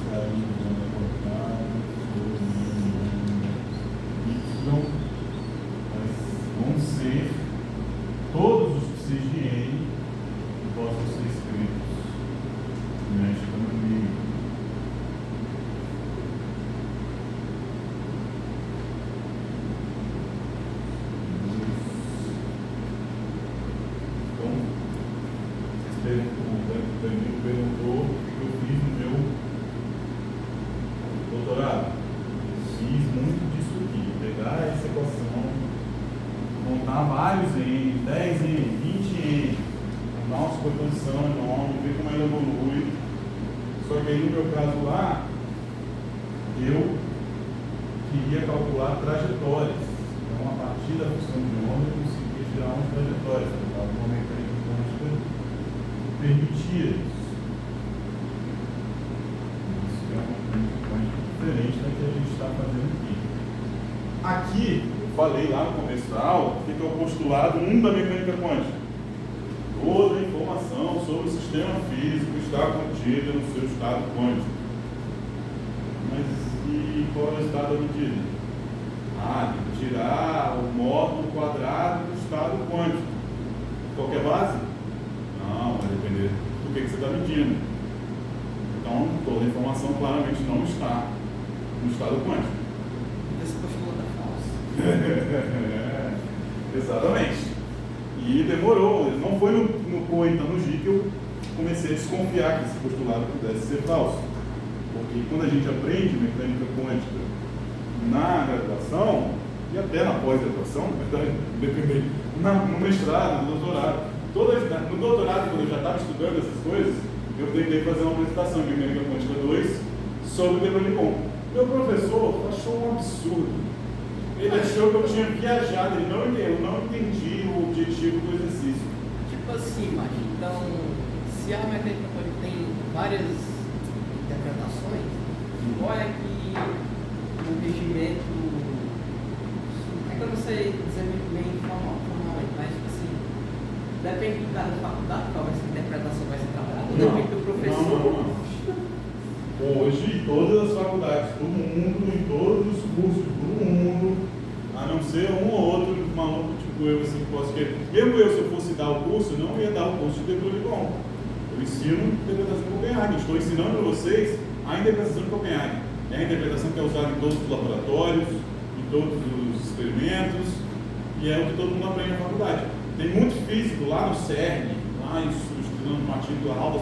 raiz de onda quadrada sobre y, vão ser todos os psis de n que possam ser escritos nesta maneira. O Danilo perguntou o que eu fiz no meu doutorado. Fiz muito disso aqui, pegar essa equação, montar vários n, 10n, 20n, dar uma superposição enorme, ver como ela evolui. Só que aí no meu caso lá, eu queria calcular trajetórias. Então, a partir da função de onda, eu conseguia tirar umas trajetórias. Eu estava numa mecânica quântica permitia isso. Isso é uma coisa diferente da que a gente está fazendo aqui. Aqui, eu falei lá no começo da aula, que é o postulado 1 da mecânica quântica. Toda a informação sobre o sistema físico está contida no seu estado quântico. Mas e qual é o estado da medida? Ah, tem que tirar o módulo quadrado do estado quântico. Qualquer base? Não, vai depender do que você está medindo. Então, toda a informação claramente não está no estado quântico. Esse postulado é falso. Exatamente. E demorou. Não foi no Cohen, no G, que eu comecei a desconfiar que esse postulado pudesse ser falso. Porque quando a gente aprende mecânica quântica na graduação, e até na pós-graduação, no mestrado, no doutorado, no doutorado, quando eu já estava estudando essas coisas, eu tentei fazer uma apresentação de mecânica quântica 2 sobre o de Broglie. Meu professor achou um absurdo. Ele achou que eu tinha viajado, eu não entendi o objetivo do exercício. Tipo assim, mas então, se a mecânica quântica tem várias interpretações, qual é que o regimento. É que eu não sei dizer muito bem formalmente, mas tipo assim, depende de cada faculdade qual essa interpretação vai ser trabalhada, depende do professor. Não. Hoje, todas as faculdades do mundo, em todos os cursos do mundo, a não ser um ou outro maluco tipo eu, assim, que posso querer. Mesmo eu, se eu fosse dar o curso, eu não ia dar o curso de De Broglie. Eu ensino interpretação de Copenhague. Estou ensinando para vocês a interpretação de Copenhague. É a interpretação que é usada em todos os laboratórios, em todos os experimentos, E é o que todo mundo aprende na faculdade. Tem muito físico lá no CERN, lá estudando partícula alta,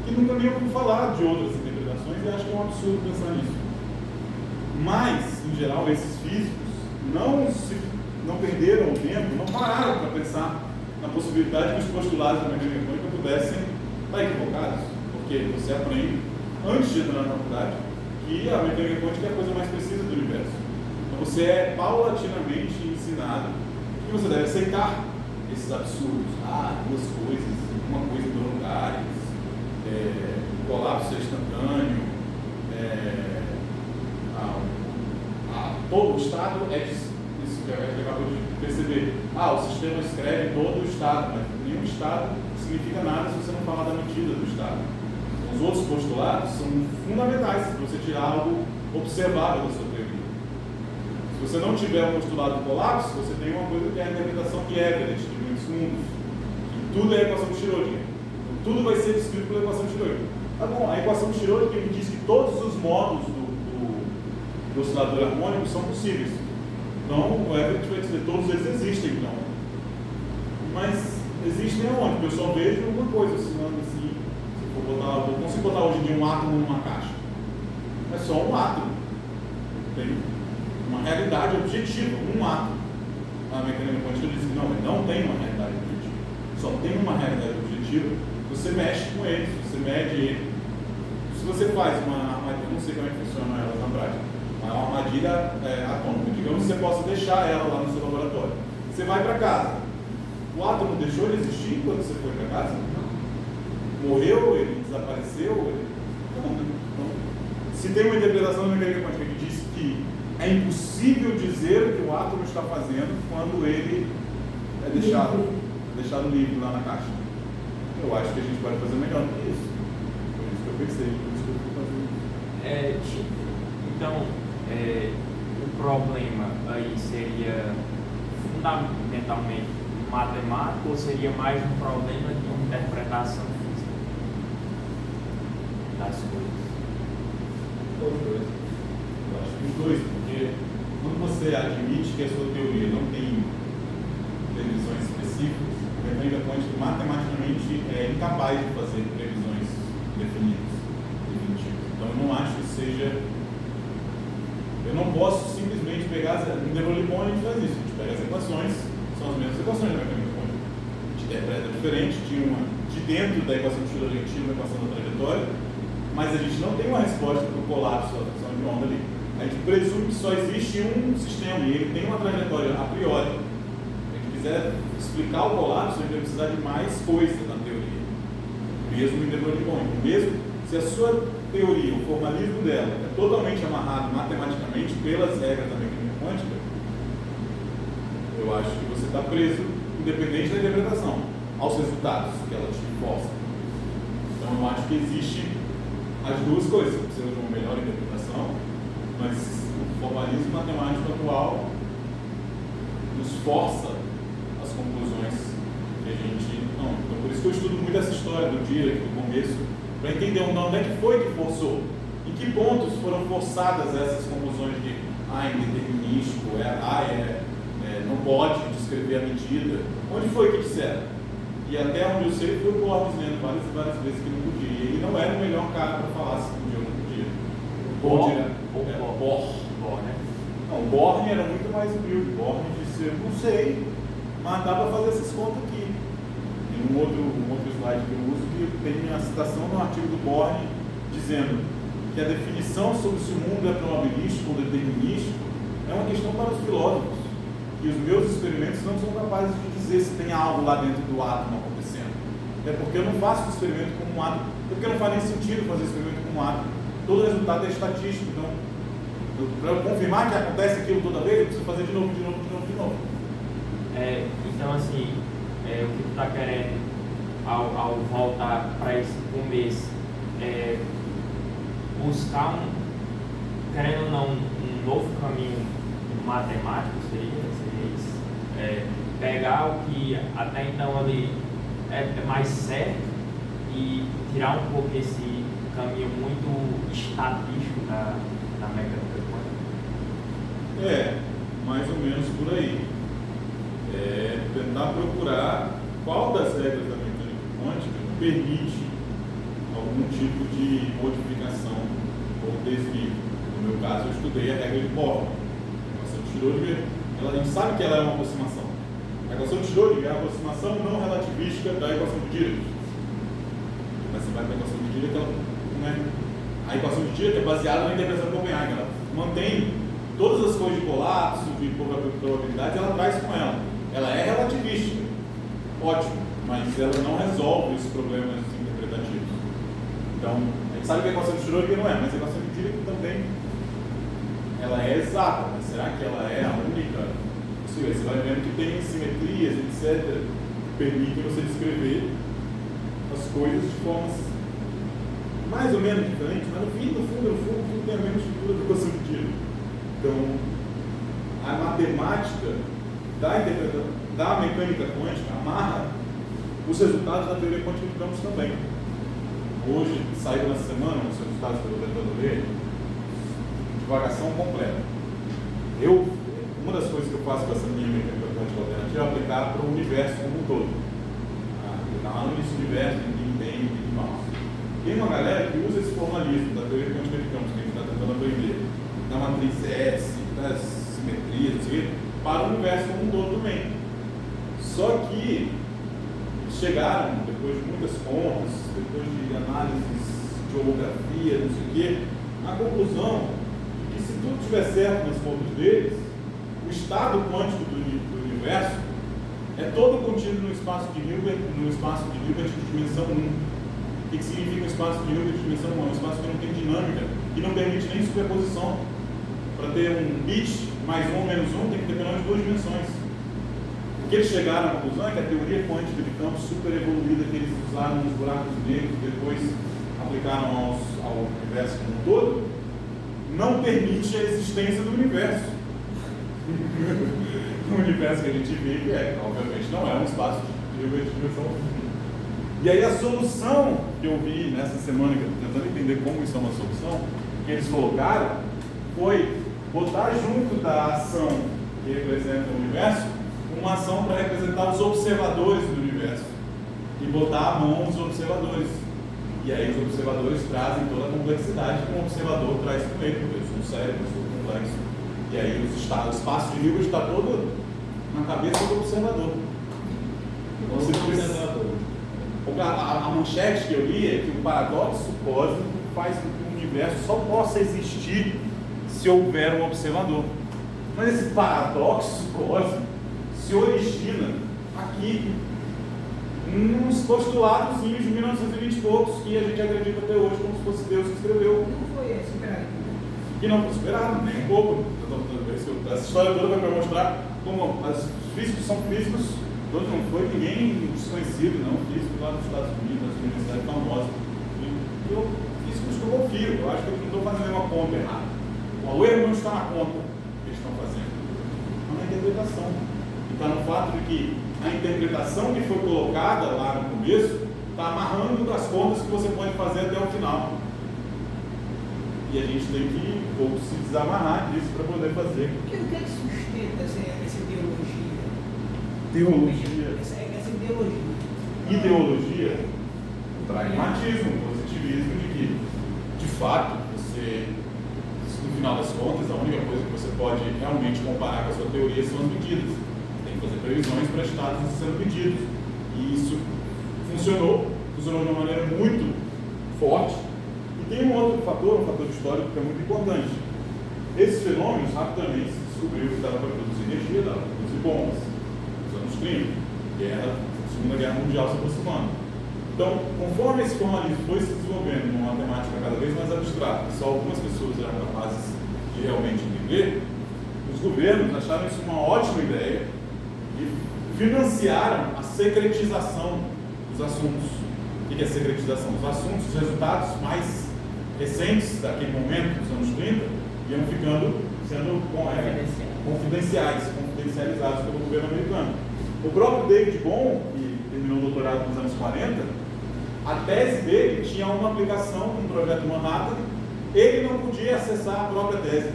que nunca nem ouviu falar de outras interpretações e acho que é um absurdo pensar nisso. Mas, em geral, esses físicos não perderam o tempo, não pararam para pensar na possibilidade que os postulados da mecânica quântica pudessem estar equivocados. Porque você aprende, antes de entrar na faculdade, que a mecânica quântica é a coisa mais precisa do universo. Então você é paulatinamente ensinado que você deve aceitar esses absurdos. Duas coisas, uma coisa em dois lugares, colapso instantâneo, todo o estado é isso que a gente acabou de perceber. O sistema escreve todo o estado, mas nenhum estado significa nada se você não falar da medida do estado. Os outros postulados são fundamentais para você tirar algo observável da sua teoria. Se você não tiver um postulado do colapso, você tem uma coisa que é a interpretação de Everett, de muitos mundos, que tudo é a equação de Schrödinger. Tudo vai ser descrito pela equação de Schrödinger. Tá bom, a equação de Schrödinger me diz que todos os modos do oscilador harmônico são possíveis. Então, o Everett vai dizer, todos eles existem, então. Mas existem aonde? Eu só vejo uma coisa oscilando assim. Eu consigo botar hoje em dia um átomo numa caixa. É só um átomo. Tem uma realidade objetiva, um átomo. A mecânica quântica diz que não tem uma realidade objetiva. Só tem uma realidade objetiva. Você mexe com ele, você mede ele. Se você faz uma armadilha, eu não sei como é que funciona ela na prática, mas é uma armadilha atômica. Digamos que você possa deixar ela lá no seu laboratório. Você vai para casa. O átomo deixou de existir quando você foi para casa? Morreu, ele desapareceu? Não. Se tem uma interpretação da mecânica quântica que diz que é impossível dizer o que o átomo está fazendo quando ele é deixado livre lá na caixa. Eu acho que a gente pode fazer melhor do que isso. Foi isso que eu pensei, por isso que eu fui fazer isso. Então, o problema aí seria fundamentalmente matemático ou seria mais um problema de interpretação física das coisas? Os dois. Eu acho que os dois, porque quando você admite que a sua teoria não tem previsões específicas, a mecânica quântica matematicamente é incapaz de fazer previsões definitivas. Então eu não acho que seja. Eu não posso simplesmente pegar. No De Broglie a gente faz isso, a gente pega as equações, são as mesmas equações da mecânica quântica. A gente interpreta diferente, de dentro da equação de Schrödinger tinha uma equação da trajetória, mas a gente não tem uma resposta para o colapso da função de onda ali. A gente presume que só existe um sistema e ele tem uma trajetória a priori. Se a gente quiser explicar o colapso, a gente vai precisar de mais coisas na teoria, mesmo em De Broglie. Mesmo se a sua teoria, o formalismo dela é totalmente amarrado matematicamente pelas regras da mecânica quântica, eu acho que você está preso, independente da interpretação, aos resultados que ela te força. Então eu acho que existe as duas coisas. Você precisa de uma melhor interpretação, mas o formalismo matemático atual nos força as conclusões que a gente não. Então por isso que eu estudo muito essa história do Dirac, do começo, para entender onde é que foi que forçou, em que pontos foram forçadas essas conclusões de é indeterminístico, não pode descrever a medida. Onde foi que disseram? E até onde eu sei foi o Bohr dizendo várias vezes que não podia. E ele não era o melhor cara para falar se podia ou não podia. Bohr, né? Não, o Bohr era muito mais humilde. O Bohr disse, eu não sei, mas dá para fazer essas contas aqui. Tem um outro slide que eu uso que tem a citação no artigo do Bohr dizendo que a definição sobre se o mundo é probabilístico ou determinístico é uma questão para os filósofos. E os meus experimentos não são capazes de dizer se tem algo lá dentro do átomo acontecendo. É porque eu não faço o experimento como um átomo, porque não faz nem sentido fazer o experimento como um átomo. Todo resultado é estatístico. Então, para eu confirmar que acontece aquilo toda vez, eu preciso fazer de novo. Então, assim, o que tu está querendo, ao voltar para esse começo, buscar querendo ou não, um novo caminho matemático, seria isso? Pegar o que até então ali é mais certo e tirar um pouco esse caminho muito estatístico da mecânica quântica? Mais ou menos por aí. tentar procurar qual das regras da mecânica quântica permite algum tipo de modificação ou desvio. No meu caso, eu estudei a regra de Bohr. A equação de Schrödinger, a gente sabe que ela é uma aproximação. A equação de Schrödinger é a aproximação não relativística da equação de Dirac. Mas você vai para a equação de Dirac, ela não é. A equação de Dirac é baseada na interpretação de Copenhague. Ela mantém todas as coisas de colapso, de probabilidade, ela traz com ela. Ela é relativística, ótimo, mas ela não resolve os problemas interpretativos. Então, a gente sabe que a equação de Schrödinger não é, mas a equação de Dirac também, ela é exata, mas será que ela é a única? Você vai vendo que tem simetrias, etc., que permitem você descrever as coisas de formas mais ou menos diferentes, mas no fundo, tudo tem a mesma estrutura da equação de Dirac. Então, a matemática da mecânica quântica amarra os resultados da teoria quântica de campos também. Hoje, saiu nessa semana, os resultados que eu estou tentando ler, divagação completa. Uma das coisas que eu faço com essa minha mecânica quântica alternativa é aplicar para o universo como um todo. Aplicar lá no início do universo, ninguém entende, ninguém mal. Tem uma galera que usa esse formalismo da teoria quântica de campos que a gente está tentando aprender, da matriz S, das simetrias, assim, para o universo como um todo também. Só que chegaram, depois de muitas contas, depois de análises de holografia, não sei o quê, à conclusão de que se tudo estiver certo nas contas deles, o estado quântico do universo é todo contido no espaço de Hilbert de dimensão 1. O que significa um espaço de Hilbert de dimensão 1? É um espaço que não tem dinâmica, que não permite nem superposição. Para ter um bit mais 1 ou menos 1, tem que ter pelo menos 2 dimensões. O que eles chegaram à conclusão é que a teoria quântica de campos super evoluída que eles usaram nos buracos negros e depois aplicaram ao universo como um todo, não permite a existência do universo. O universo que a gente vive obviamente, não é um espaço de Hilbert de dimensão 1. E aí a solução que eu vi nessa semana, que eu estou tentando entender como isso é uma solução, que eles colocaram, foi botar junto da ação que representa o universo, uma ação para representar os observadores do universo. E botar à mão os observadores. E aí os observadores trazem toda a complexidade que um observador traz com ele, porque eles são cérebros, são complexos. E aí o espaço de Hilbert está todo na cabeça do observador. A manchete que eu li é que o paradoxo cósmico faz com que o universo só possa existir se houver um observador. Mas esse paradoxo cósmico se origina aqui, nos postuladozinhos de 1920 e poucos, que a gente acredita até hoje como se fosse Deus que escreveu. Não foi esse, peraí. Que não foi superado, nem um pouco. Essa história toda vai para mostrar como os físicos são físicos, todos não foi ninguém desconhecido, não, físico lá nos Estados Unidos, nas universidades famosas. E eu, físicos que eu confio, eu acho que eles não estão fazendo uma conta errada. O erro não está na conta que eles estão fazendo, está na interpretação. E está no fato de que a interpretação que foi colocada lá no começo está amarrando as contas que você pode fazer até o final. E a gente tem que um pouco se desamarrar disso para poder fazer. O que é que sustenta essa ideologia? Teologia. Essa ideologia. Ideologia, o pragmatismo, o positivismo de que, de fato, você, no final das contas, a única coisa que você pode realmente comparar com a sua teoria são as medidas. Você tem que fazer previsões para estados sendo medidos. E isso funcionou de uma maneira muito forte. E tem um outro fator, um fator histórico que é muito importante. Esses fenômenos, rapidamente, se descobriu que dava para produzir energia, dava para produzir bombas. Nos anos 30, Segunda Guerra Mundial se aproximando. Então, conforme esse formalismo foi se desenvolvendo numa matemática cada vez mais abstrata, que só algumas pessoas eram capazes de realmente entender, os governos acharam isso uma ótima ideia e financiaram a secretização dos assuntos. O que é secretização? Os assuntos, os resultados mais recentes daquele momento, dos anos 30, iam sendo confidencializados pelo governo americano. O próprio David Bohm, que terminou o doutorado nos anos 40, a tese dele tinha uma aplicação no projeto Manhattan. Ele não podia acessar a própria tese.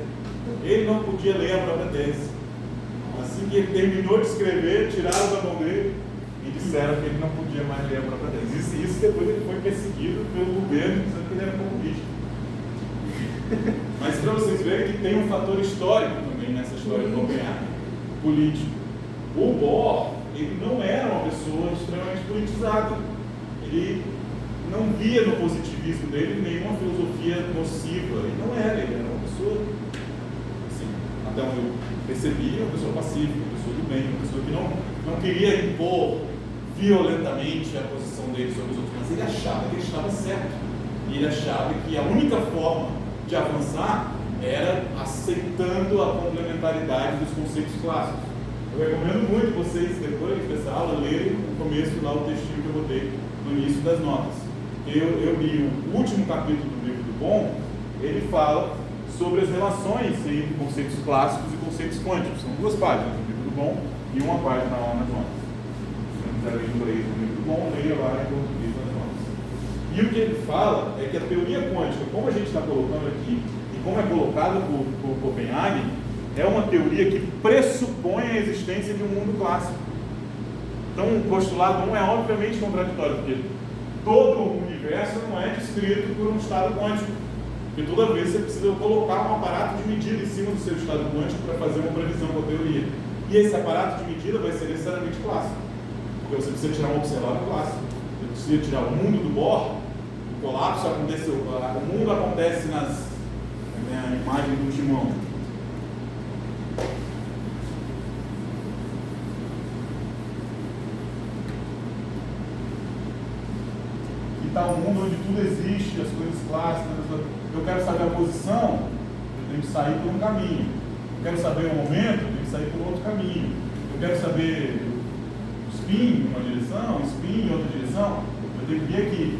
Ele não podia ler a própria tese. Assim que ele terminou de escrever, tiraram da mão dele e disseram que ele não podia mais ler a própria tese. Isso depois ele foi perseguido pelo governo, dizendo que ele era comunista. Mas para vocês verem que tem um fator histórico também nessa história de Copenhague, político. O Bohr, ele não era uma pessoa extremamente politizada. Ele não via no positivismo dele nenhuma filosofia nociva. Ele não era, ele era uma pessoa, assim, até onde eu percebi, uma pessoa pacífica, uma pessoa do bem, uma pessoa que não queria impor violentamente a posição dele sobre os outros, mas ele achava que ele estava certo. E ele achava que a única forma de avançar era aceitando a complementaridade dos conceitos clássicos. Eu recomendo muito vocês, depois dessa aula, lerem no começo lá o textinho que eu botei no início das notas. Eu li o último capítulo do livro do Bohm, ele fala sobre as relações entre conceitos clássicos e conceitos quânticos. São 2 páginas do livro do Bohm e 1 página lá nas notas. Se não quiser ler em inglês do livro do Bohm, leia lá em português nas notas. E o que ele fala é que a teoria quântica, como a gente está colocando aqui, e como é colocada por Copenhague, é uma teoria que pressupõe a existência de um mundo clássico. Então, o postulado 1 é obviamente contraditório, porque todo o universo não é descrito por um estado quântico. Porque toda vez você precisa colocar um aparato de medida em cima do seu estado quântico para fazer uma previsão com a teoria. E esse aparato de medida vai ser necessariamente clássico. Porque você precisa tirar um observador clássico. Você precisa tirar o mundo do Bohr. O colapso aconteceu. O mundo acontece na imagem do timão. Está um mundo onde tudo existe, as coisas clássicas. Eu quero saber a posição, eu tenho que sair por um caminho. Eu quero saber o momento, eu tenho que sair por outro caminho. Eu quero saber spin em uma direção, spin em outra direção. Eu tenho que ver que,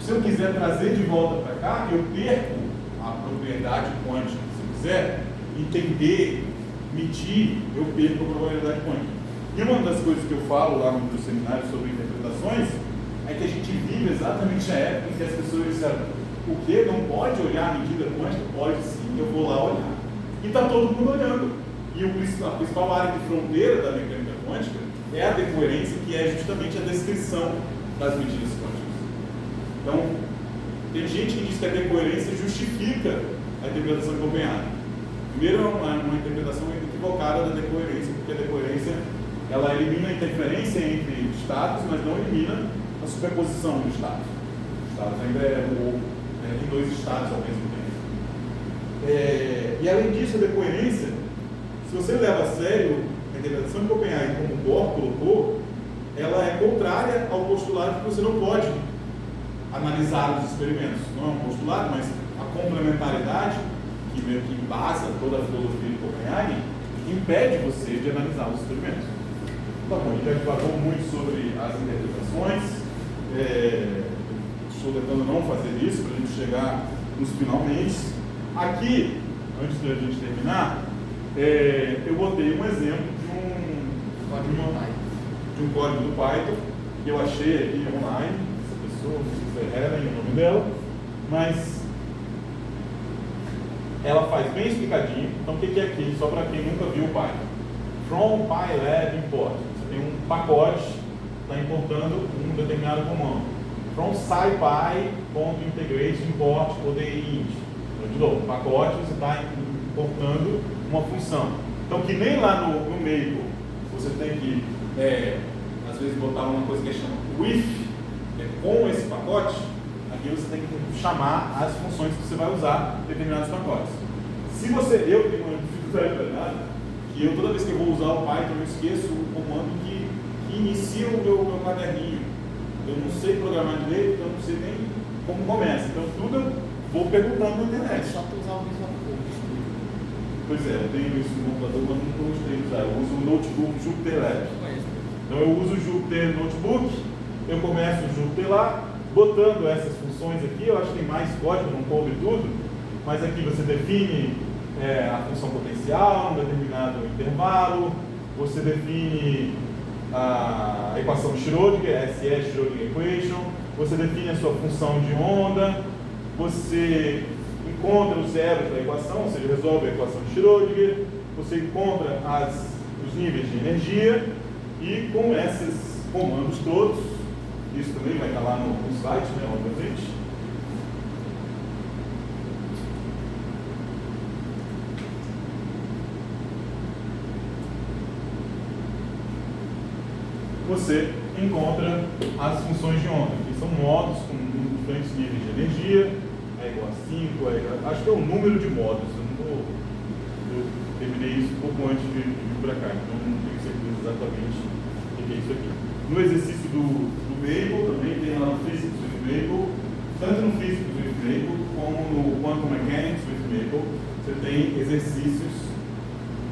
se eu quiser trazer de volta para cá, eu perco a propriedade quântica. Se eu quiser entender, medir, eu perco a probabilidade quântica. E uma das coisas que eu falo lá no seminário sobre interpretações é que a gente vive exatamente a época em que as pessoas disseram: o que? Não pode olhar a medida quântica? Pode sim, eu vou lá olhar. E está todo mundo olhando. E a principal área de fronteira da mecânica quântica é a decoerência, que é justamente a descrição das medidas quânticas. Então, tem gente que diz que a decoerência justifica a interpretação de Copenhague. Primeiro, é uma interpretação equivocada da decoerência, porque a decoerência ela elimina a interferência entre estados, mas não elimina a superposição de estados. Estados ainda tem 2 estados ao mesmo tempo. E além disso, a decoerência, se você leva a sério a interpretação de Copenhague como o Bohr colocou, ela é contrária ao postulado que você não pode analisar os experimentos. Não é um postulado, mas a complementaridade, que meio que embasa toda a filosofia de Copenhague, impede você de analisar os experimentos. Tá bom, a gente já divagou muito sobre as interpretações. Estou tentando não fazer isso para a gente chegar nos finalmente. Aqui, antes da gente terminar, eu botei um exemplo de um código do Python que eu achei aqui online. Essa pessoa, não sei se é Helen o nome dela, mas ela faz bem explicadinho. Então, o que é aqui? Só para quem nunca viu o Python. From PyLab import. Você tem um pacote, está importando um determinado comando. From scipy.integration import ODI int. Então, de novo, pacote, você está importando uma função. Então, que nem lá no Maple você tem que, às vezes, botar uma coisa que chama with, com esse pacote, aqui você tem que chamar as funções que você vai usar em determinados pacotes. Se eu tenho uma dificuldade danada, que toda vez que eu vou usar o Python, eu esqueço o comando que inicia o meu caderninho. Eu não sei programar direito, então eu não sei nem como começa. Então tudo eu vou perguntando na internet. Só para usar o Visual Code. Pois é, eu tenho isso no computador, mas nunca gostei de usar. Eu uso o notebook Jupyter Lab. Então eu uso o Jupyter Notebook, eu começo o Jupyter lá, botando essas funções aqui. Eu acho que tem mais código, não coube tudo, mas aqui você define a função potencial, um determinado intervalo, você define a equação de Schrödinger, SE Schrödinger Equation, você define a sua função de onda, você encontra os zeros da equação, ou seja, resolve a equação de Schrödinger, você encontra os níveis de energia, e com esses comandos todos, isso também vai estar lá no site, né, obviamente. Você encontra as funções de onda, que são modos com diferentes níveis de energia, é igual a 5, acho que é o número de modos, eu terminei isso um pouco antes de vir para cá, então não tenho certeza exatamente o que é isso aqui. No exercício do Babel, também tem lá no Physics with Babel, tanto no Physics with Babel como no Quantum Mechanics with Babel, você tem exercícios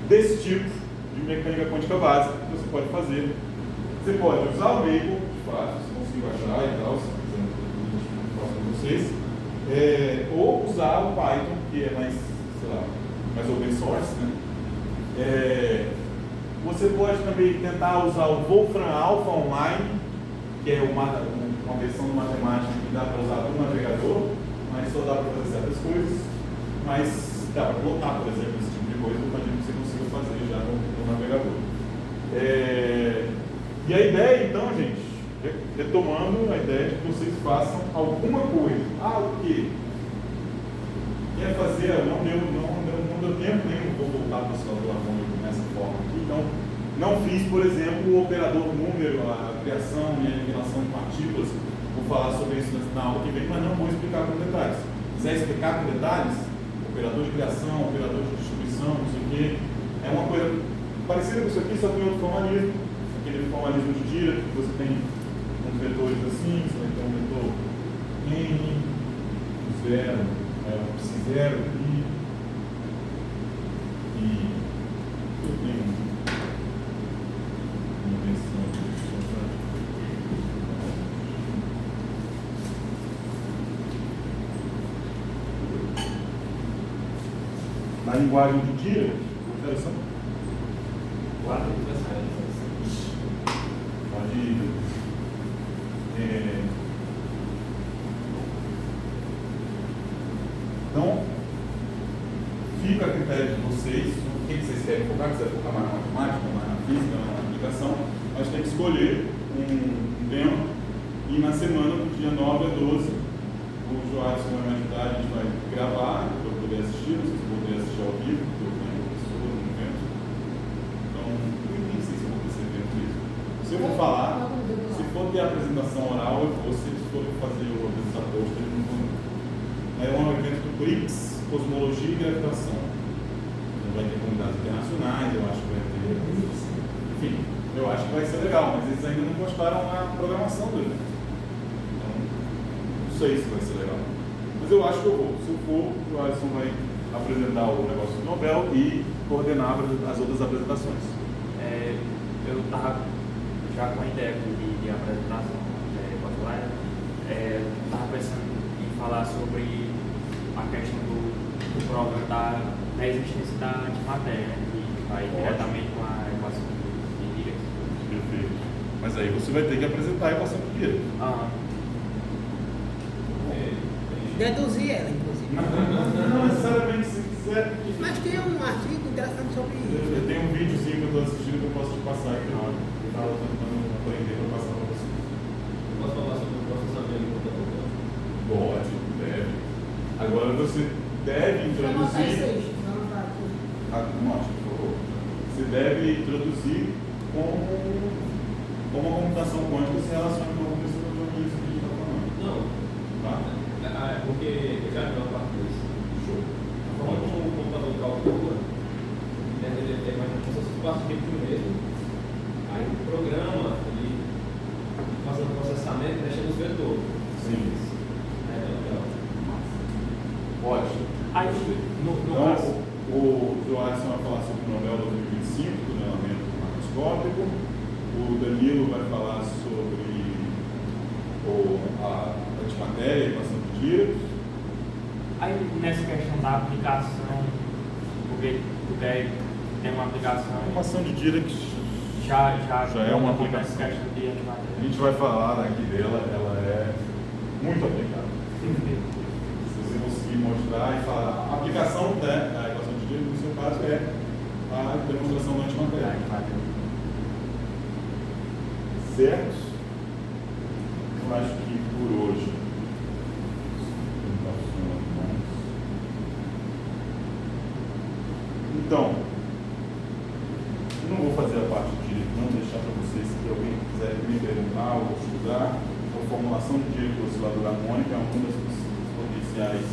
desse tipo de mecânica quântica básica que você pode fazer. Você pode usar o Babel, de fato, se conseguir achar e tal, se quiser, eu faço com vocês, ou usar o Python, que é mais, sei lá, mais open source, né? Você pode também tentar usar o Wolfram Alpha Online, que é uma versão de matemática que dá para usar no navegador, mas só dá para fazer certas coisas, mas dá para plotar, por exemplo, esse tipo de coisa, eu imagino que você consiga fazer já no navegador. E a ideia, então, gente, retomando a ideia de que vocês façam alguma coisa. O quê? Quer fazer, não deu tempo nenhum, vou voltar para o calculador harmônico nessa forma aqui, então, não fiz, por exemplo, o operador número, a criação e a eliminação de partículas, vou falar sobre isso na aula que vem, mas não vou explicar com detalhes. Se quiser explicar com detalhes, operador de criação, operador de distribuição, não sei o quê, é uma coisa parecida com isso aqui, só que em outro formalismo, aquele formalismo de Dirac, que você tem uns vetores assim, você vai ter um vetor N, 0, psi0 aqui, e eu tenho uma versão na linguagem de Dirac, interação. Quatro Então, fica a critério de vocês, o que vocês querem focar, quiser focar mais na matemática, mais na física, mais na aplicação, mas tem que escolher um tema, e na semana, do dia 9 a 12, o Joaquim vai me ajudar, a gente vai gravar, para eu poder assistir, não sei se eu vou poder assistir ao vivo, porque eu tenho professor no evento. Então, eu nem sei se eu vou ter esse evento mesmo. Se eu for falar, se for ter a apresentação oral, eu vou, se for fazer o apresentador, eu não vou. É um evento do BRICS, Cosmologia e Gravitação. Então vai ter comunidades internacionais, eu acho que vai ter. Enfim, eu acho que vai ser legal, mas eles ainda não postaram a programação do evento. Então, não sei se vai ser legal. Mas eu acho que eu vou. Se eu for, o Alisson vai apresentar o negócio do Nobel e coordenar as outras apresentações. Eu estava já com a ideia de apresentação, estava pensando em falar sobre a questão do problema da existência da antimatéria, que vai diretamente com a equação de Dirac. Perfeito. Mas aí você vai ter que apresentar a equação de Dirac. Deduzir ela, inclusive. Não necessariamente, se quiser. Mas tem um artigo interessante sobre isso. Eu tenho um videozinho que eu estou assistindo que eu posso te passar aqui na hora. Eu estava tentando aprender para passar para você. Eu posso falar sobre o processamento do computador? Pode, deve. Agora você deve introduzir. Anote, por favor. Você deve introduzir como a computação quântica se relaciona com a computação de que a gente está falando. Não. Tá? Porque eu já vi uma parte disso. Show. A forma como o computador calcula, ele tem mais como se fosse parte de um mesmo. Aí o programa, ele fazendo o processamento, deixa nos vetores. Sim. Legal. Ótimo. Aí, no Então, caso, o Joaquim vai falar sobre o Nobel 2025, do nivelamento macroscópico. O Danilo vai falar sobre a antimatéria, a equação de Dirac. aí nessa questão da aplicação, porque tem uma aplicação, A equação de Dirac já é uma nessa aplicação. questão de A antimatéria. gente vai falar aqui dela, ela é muito aplicável. Se você conseguir mostrar e falar, a aplicação da equação de Dirac, no seu caso, é a demonstração da antimatéria. Certo? Eu acho que por hoje. Então, eu não vou fazer a parte de direito, não deixar para vocês, se alguém quiser me perguntar ou estudar. A formulação de direito do oscilador harmônico é um dos potenciais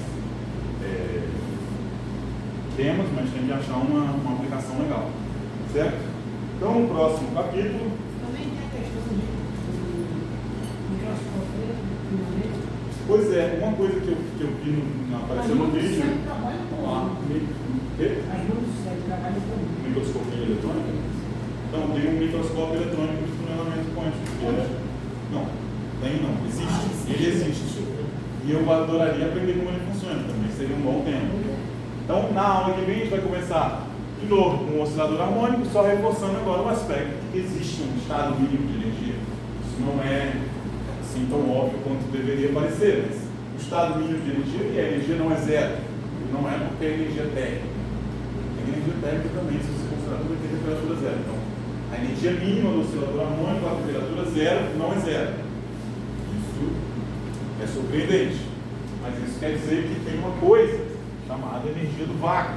temas, mas tem que achar uma aplicação legal. Certo? Então, no próximo capítulo. Também tem a questão de microscopia, finalmente. Pois é, uma coisa que eu vi apareceu no vídeo. Trabalha com As mãos do cérebro trabalham com microscopia eletrônica? Então, tem um microscópio eletrônico de funcionamento quântico. Não, existe. Ele existe. E eu adoraria aprender como ele funciona também, seria um bom tema. Então, na aula que vem, a gente vai começar de novo com o oscilador harmônico, só reforçando agora o aspecto de que existe um estado mínimo de energia. Isso não é assim tão óbvio quanto deveria parecer, mas o estado mínimo de energia, e a energia não é zero. E não é porque é energia térmica. A energia térmica também, se você considerar tudo, tem temperatura zero. Então, a energia mínima do oscilador harmônico, a temperatura zero, não é zero. Isso é surpreendente. Mas isso quer dizer que tem uma coisa chamada energia do vácuo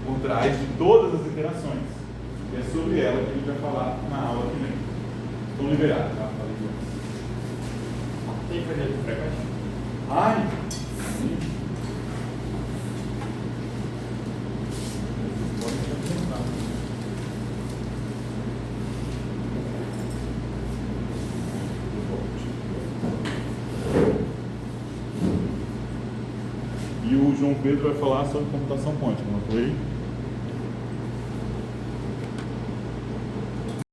por trás de todas as interações. E é sobre ela que a gente vai falar na aula que vem. Estão liberados, tá? Falei com vocês. Tem coisa de frequência? Ai, sim. Pode te apresentar. E o João Pedro vai falar sobre computação quântica, não foi?